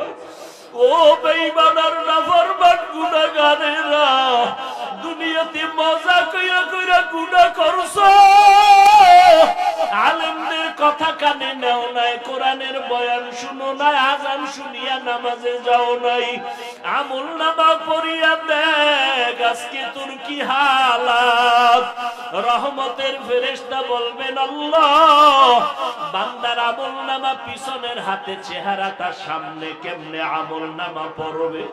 ও বেঈমানের নাফরমান গুনাহগারেরা, দুনিয়াতে মজা কইরা কইরা গুনাহ করছো, আলেমদের কথা কানে নাও নাই, কোরআনের বয়ান শুনো নাই, আজান শুনিয়া নামাজে যাও নাই, আমলনামা পড়িয়া দেখ আজকে তোর কি হালাত। রহমতের ফেরেশতা বলবেন, আল্লাহ বান্দার আমলনামা পিছনের হাতে, চেহারাটা সামনে, কেমনে আমলনামা পড়বে?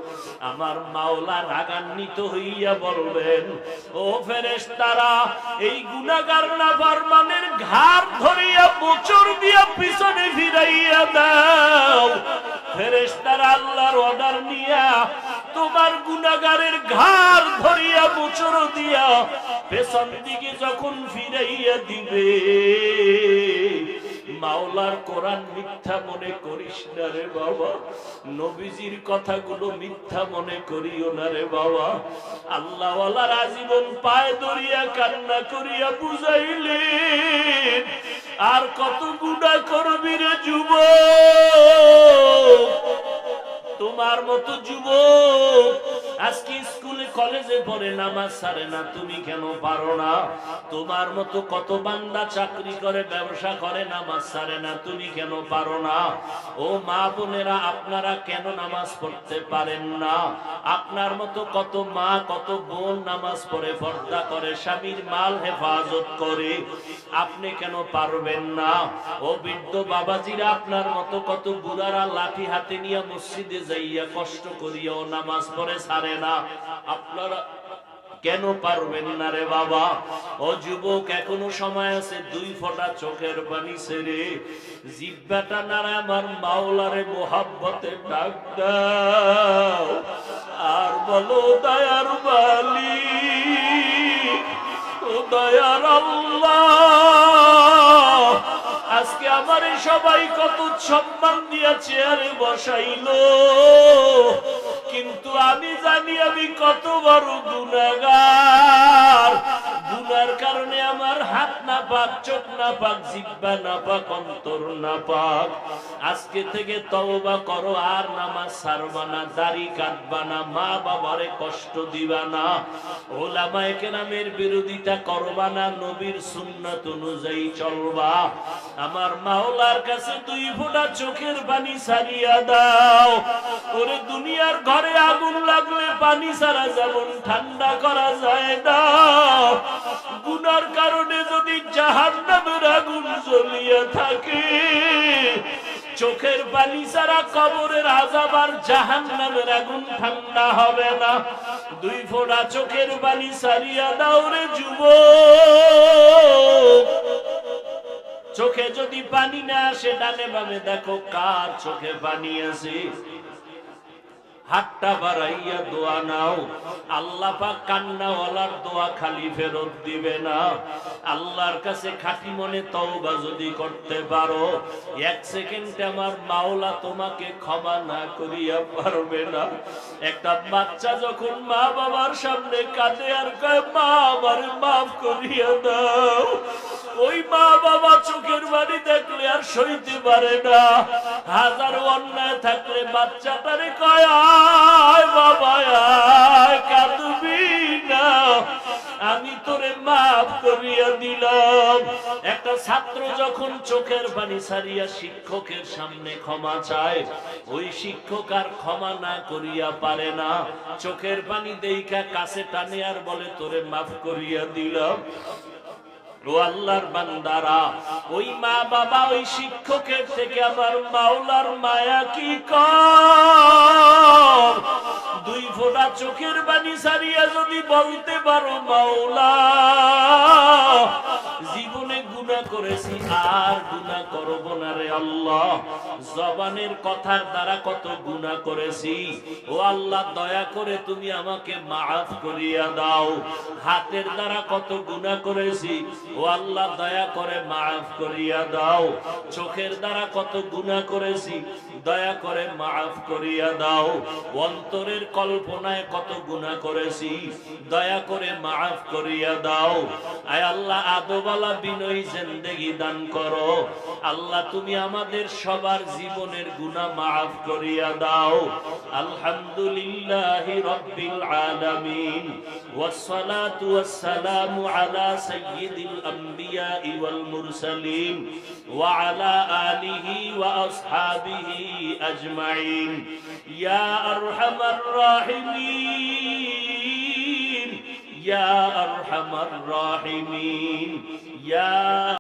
আমার মাওলা রাগান্বিত হইয়া বলবেন, ও ফেরেশতারা, এই গুনাহগার নাফরমানের ঘাড় ধরিয়া মোচড় দিয়া পিছনে ফিরাইয়া দাও। ফেরেশতারা আল্লাহর অর্ডার নিয়া তোমার গুনাহগারের ঘাড় ধরিয়া মোচড় দিয়া পেছন দিকে যখন ফিরাইয়া দিবে, মাওলার কোরআন মিথ্যা মনে করিস না রে বাবা, নবীজির কথাগুলো মিথ্যা মনে করিও না রে বাবা। আল্লাহ ওয়ালার আজীবন পায়ে ধরিয়া কান্না করিয়া বুঝাইলেন, আর কত গুনাহ করবি রে যুবক। তোমার মতো যুবক আজকে স্কুলে কলেজে পড়ে নামাজ ছাড়ে না, তুমি কেন পারো না? তোমার মতো কত বান্দা চাকরি করে, ব্যবসা করে, নামাজ ছাড়ে না, তুমি কেন পারো না? ও মা বোনেরা, আপনারা কেন নামাজ পড়তে পারেন না? আপনার মতো কত মা, কত বোন নামাজ পড়ে, পর্দা করে, স্বামীর মাল হেফাজত করে, আপনি কেন পারবেন না? ও বৃদ্ধ বাবাজিরা, আপনার মতো কত বুড়ারা লাঠি হাতে নিয়ে মসজিদে যাইয়া কষ্ট করিয়াও নামাজ পড়ে ছাড়ে না, আপনারা কেন পারবেন না রে বাবা? ও যুবক, এখনো সময় আছে, 2 ফোঁটা চোখের পানি ছেড়ে জিহ্বাটা নাড়া আমার মাওলারে মোহাব্বতে ডাক দাও, আর বলো, দয়ার মালিক, ও দয়ার আল্লাহ, আজকে আমারে সবাই কত সম্মান দিয়া চেয়ারে বসাইলো, কিন্তু আমি জানি আমি কত বড় গুনাহগার। গুনার কারণে আমার হাত না পাক, চোখ না পাক, জিহ্বা না পাক, অন্তর না পাক। আজকে থেকে তওবা করো, আর নামাজ ছাড়বা না, দাড়ি কাটবা না, মা বাবারে কষ্ট দিবা না, ওলামায়ে কেরামের বিরোধিতা করবা না, নবীর সুন্নাত অনুযায়ী চলবা। আমার মাওলার কাছে 2 ফোঁটা চোখের পানি ছাড়িয়া দাও। ওরে দুনিয়ার ঘরে আগুন লাগলে পানি ছাড়া যেমন ঠান্ডা করা যায় না, গুনার কারণে যদি জাহান্নামের আগুন জ্বলিয়া থাকে, চোখের পানি ছাড়া কবরের আযাব আর জাহান্নামের আগুন ঠান্ডা হবে না। 2 ফোঁটা চোখের পানি ছাড়িয়া দাও রে যুবক। চোখে যদি পানি না আসে, ডানে বামে দেখো কার চোখে পানি আছে, হাতটা বাড়াইয়া দোয়া নাও। আল্লাহ পাক কান্নাওয়ালার দোয়া খালি ফেরত দিবে না। আল্লাহর কাছে খাঁটি মনে তওবা যদি করতে পারো, 1 সেকেন্ডে আমার মাওলা তোমাকে ক্ষমা না করিয়া পারবে না। একটা বাচ্চা যখন মা বাবার সামনে কাঁদে আর কয়, মা আমারে মাফ করিয়া দাও, ওই মা বাবা চোখের পানি দেখলে আর সইতে পারে না। হাজার অন্যায় থাকলে বাচ্চাটারে কয়, আয় বাবা আয়, কাঁদবি না, আমি তোরে মাফ করিয়া দিলাম। একটা ছাত্র যখন চোখের পানি ছাড়িয়া শিক্ষকের সামনে ক্ষমা চায়, ওই শিক্ষক আর ক্ষমা না করিয়া পারে না, চোখের পানি দেইখা কাছে টানে আর বলে, তোরে মাফ করিয়া দিলাম। ও আল্লাহর বান্দারা, ওই মা বাবা, ওই শিক্ষকের থেকে আমার মাওলার মায়া কি কম? 2 ফোঁটা চোখের পানি ছাড়িয়া যদি বলতে পারো, মাওলা জীবনে অনেক গুনাহ করেছি, আর গুনাহ করব না রে আল্লাহ। জবানের কথার দ্বারা কত গুনাহ করেছি, ও আল্লাহ দয়া করে তুমি আমাকে মাফ করিয়া দাও। হাতের দ্বারা কত গুনাহ করেছি, ও আল্লাহ দয়া করে মাফ করিয়া দাও। চোখের দ্বারা কত গুনাহ করেছি, দয়া করে মাফ করিয়া দাও। অন্তরের কল্পনায় কত গুনাহ করেছি, দয়া করে মাফ করিয়া দাও। আয় আল্লাহ আদবালা বিনয়ী জিন্দেগি দান করো। আল্লাহ তুমি আমাদের সবার জীবনের গুনাহ মাফ করিয়া দাও। আলহামদুলিল্লাহি রাব্বিল আলামিন, ওয়াসসালাতু ওয়াসসালামু আলা সাইয়্যিদিল আমবিয়া ওয়াল মুরসালিন ওয়া আলা আলিহি ওয়া আসহাবিহি আজমাইন। ইয়া আরহামার রাহিমিন, ইয়া আরহামার রাহিমিন, ইয়া